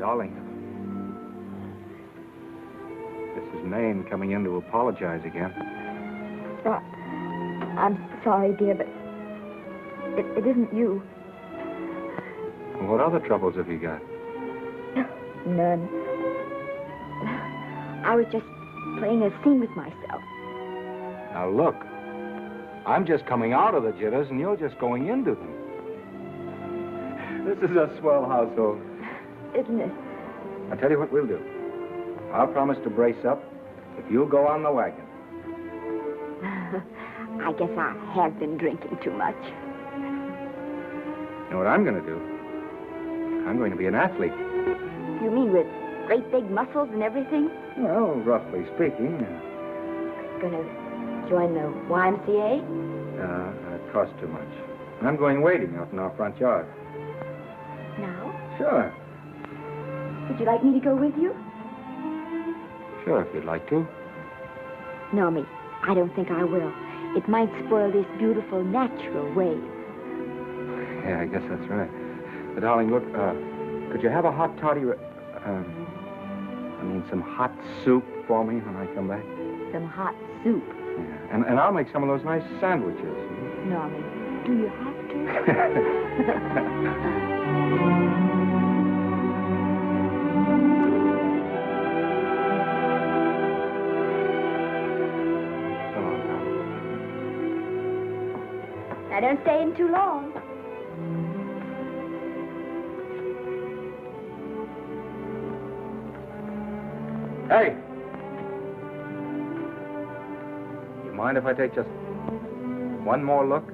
Darling, this is Maine coming in to apologize again. I'm sorry, dear, but it isn't you. What other troubles have you got? None. I was just playing a scene with myself. Now look, I'm just coming out of the jitters and you're just going into them. This is a swell household. Isn't it? I'll tell you what we'll do. I'll promise to brace up if you'll go on the wagon. I guess I have been drinking too much. You know what I'm going to do? I'm going to be an athlete. You mean with great big muscles and everything? Well, roughly speaking. Gonna join the YMCA? It costs too much. I'm going wading out in our front yard. Now? Sure. Would you like me to go with you? Sure, if you'd like to. No, me. I don't think I will. It might spoil this beautiful natural wave. Yeah, I guess that's right. But, darling, look, could you have a hot toddy... some hot soup for me when I come back? Some hot soup? Yeah, and I'll make some of those nice sandwiches. Norman, do you have to? Now, don't stay in too long. Hey! You mind if I take just one more look?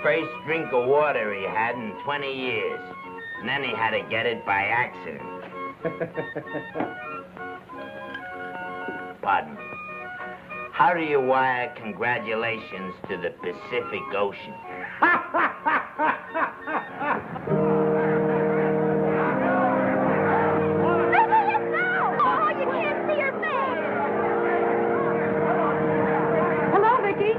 first drink of water he had in 20 years. And then he had to get it by accident. Pardon me. How do you wire congratulations to the Pacific Ocean? Hello, Vicky.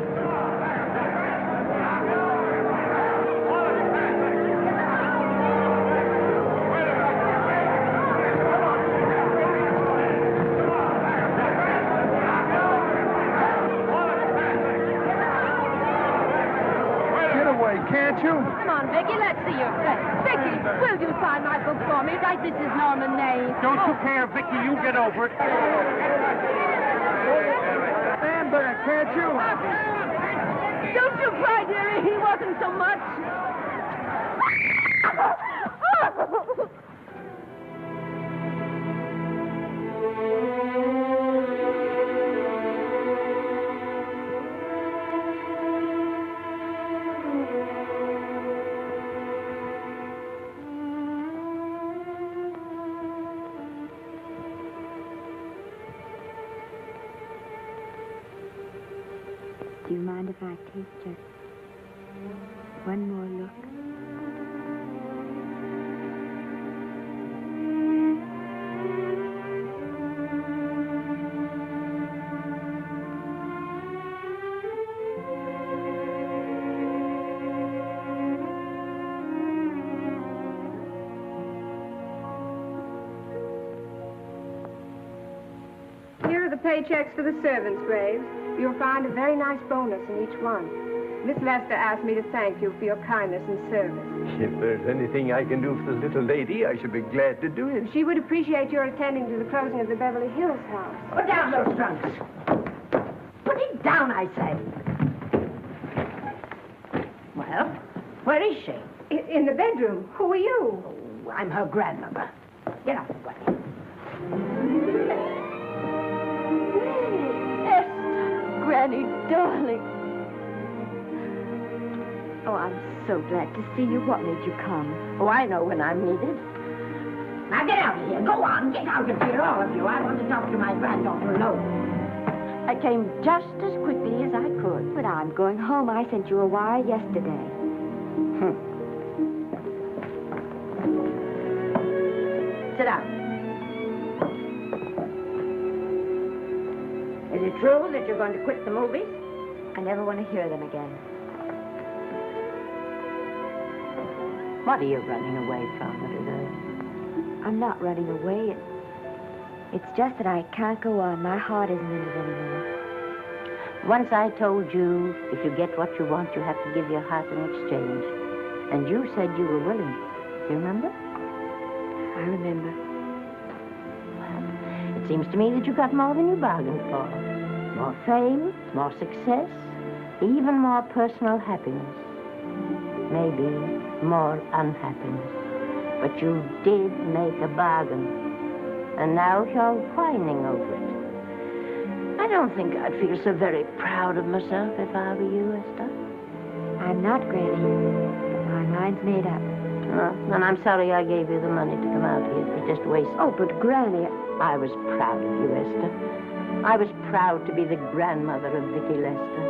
Get away, can't you? Come on, Vicky, let's see your face. Vicky, will you sign my book for me? Write this is Norman Maine. Don't you care, Vicky? You get over it. Stand back, can't you? Don't you cry, dearie. He wasn't so much. Do you mind if I take just one more look? Here are the paychecks for the servants, Graves. You'll find a very nice bonus in each one. Miss Lester asked me to thank you for your kindness and service. If there's anything I can do for the little lady, I should be glad to do it. She would appreciate your attending to the closing of the Beverly Hills house. Put down those trunks. Put it down, I say. Well, where is she? In the bedroom. Who are you? Oh, I'm her grandmother. Get out of the way. Granny, darling. Oh, I'm so glad to see you. What made you come? Oh, I know when I'm needed. Now get out of here. Go on. Get out of here, all of you. I want to talk to my granddaughter alone. I came just as quickly as I could. But I'm going home. I sent you a wire yesterday. Sit down. Is it true that you're going to quit the movies? I never want to hear them again. What are you running away from, little girl? I'm not running away. It's just that I can't go on. My heart isn't in it anymore. Once I told you, if you get what you want, you have to give your heart in exchange. And you said you were willing. Do you remember? I remember. Well, it seems to me that you got more than you bargained for. More fame, more success, even more personal happiness. Maybe more unhappiness. But you did make a bargain. And now you're whining over it. I don't think I'd feel so very proud of myself if I were you, Esther. I'm not, Granny. But my mind's made up. Oh, and I'm sorry I gave you the money to come out here. It was just wasted. Oh, but Granny... I was proud of you, Esther. I was proud to be the grandmother of Vicky Lester.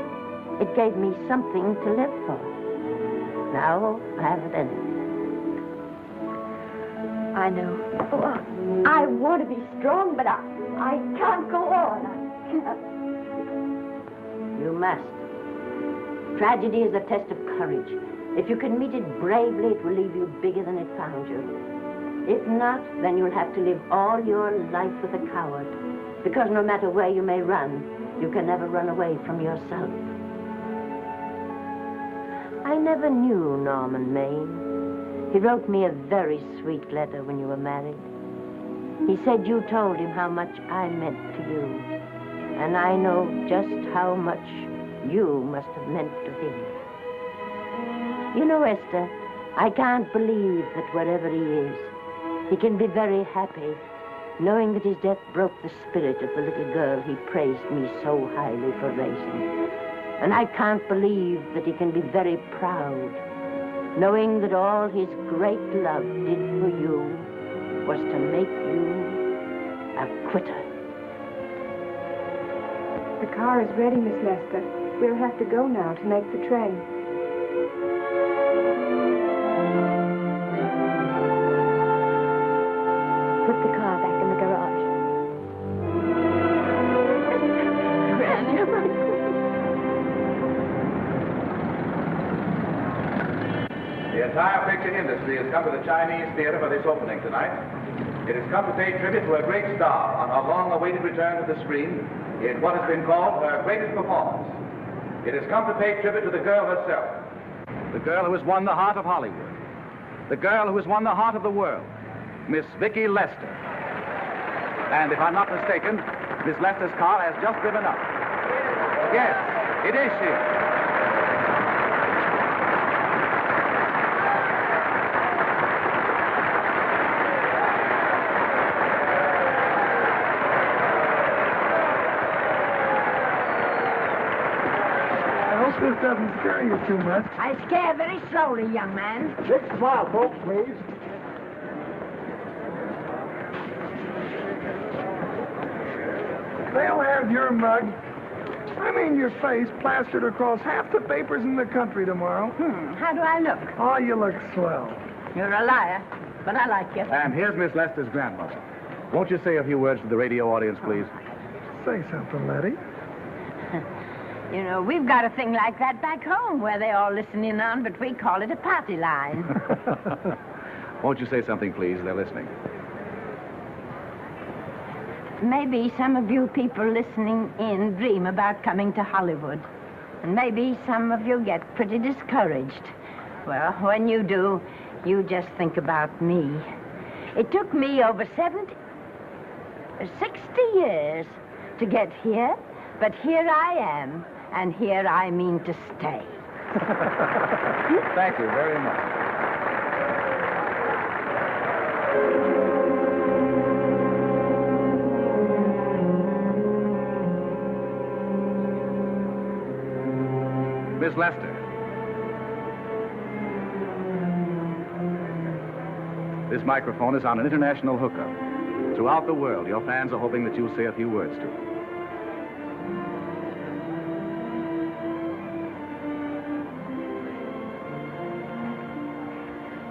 It gave me something to live for. Now I haven't anything. I know. Oh, I want to be strong, but I can't go on. You must. Tragedy is a test of courage. If you can meet it bravely, it will leave you bigger than it found you. If not, then you'll have to live all your life with a coward. Because no matter where you may run, you can never run away from yourself. I never knew Norman Maine. He wrote me a very sweet letter when you were married. He said you told him how much I meant to you. And I know just how much you must have meant to him. You know, Esther, I can't believe that wherever he is, he can be very happy, knowing that his death broke the spirit of the little girl he praised me so highly for raising. And I can't believe that he can be very proud, knowing that all his great love did for you was to make you a quitter. The car is ready, Miss Lester. We'll have to go now to make the train. Put the car back in the garage. Granny. The entire picture industry has come to the Chinese Theater for this opening tonight. It has come to pay tribute to a great star on her long-awaited return to the screen in what has been called her greatest performance. It has come to pay tribute to the girl herself. The girl who has won the heart of Hollywood. The girl who has won the heart of the world. Miss Vicki Lester. And if I'm not mistaken, Miss Lester's car has just driven up. Yes, it is she. This doesn't scare you too much. I scare very slowly, young man. Big smile, folks, please. They'll have your mug, I mean your face, plastered across half the papers in the country tomorrow. How do I look? Oh, you look swell. You're a liar, but I like you. And here's Miss Lester's grandmother. Won't you say a few words to the radio audience, please? Say something, Letty. You know, we've got a thing like that back home where they all listen in on, but we call it a party line. Won't you say something, please? They're listening. Maybe some of you people listening in dream about coming to Hollywood. And maybe some of you get pretty discouraged. Well, when you do, you just think about me. It took me over 60 years to get here, but here I am. And here I mean to stay. Thank you very much. Miss Lester. This microphone is on an international hookup. Throughout the world, your fans are hoping that you'll say a few words to them.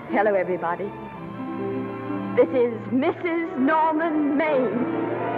Hello, everybody. This is Mrs. Norman Maine.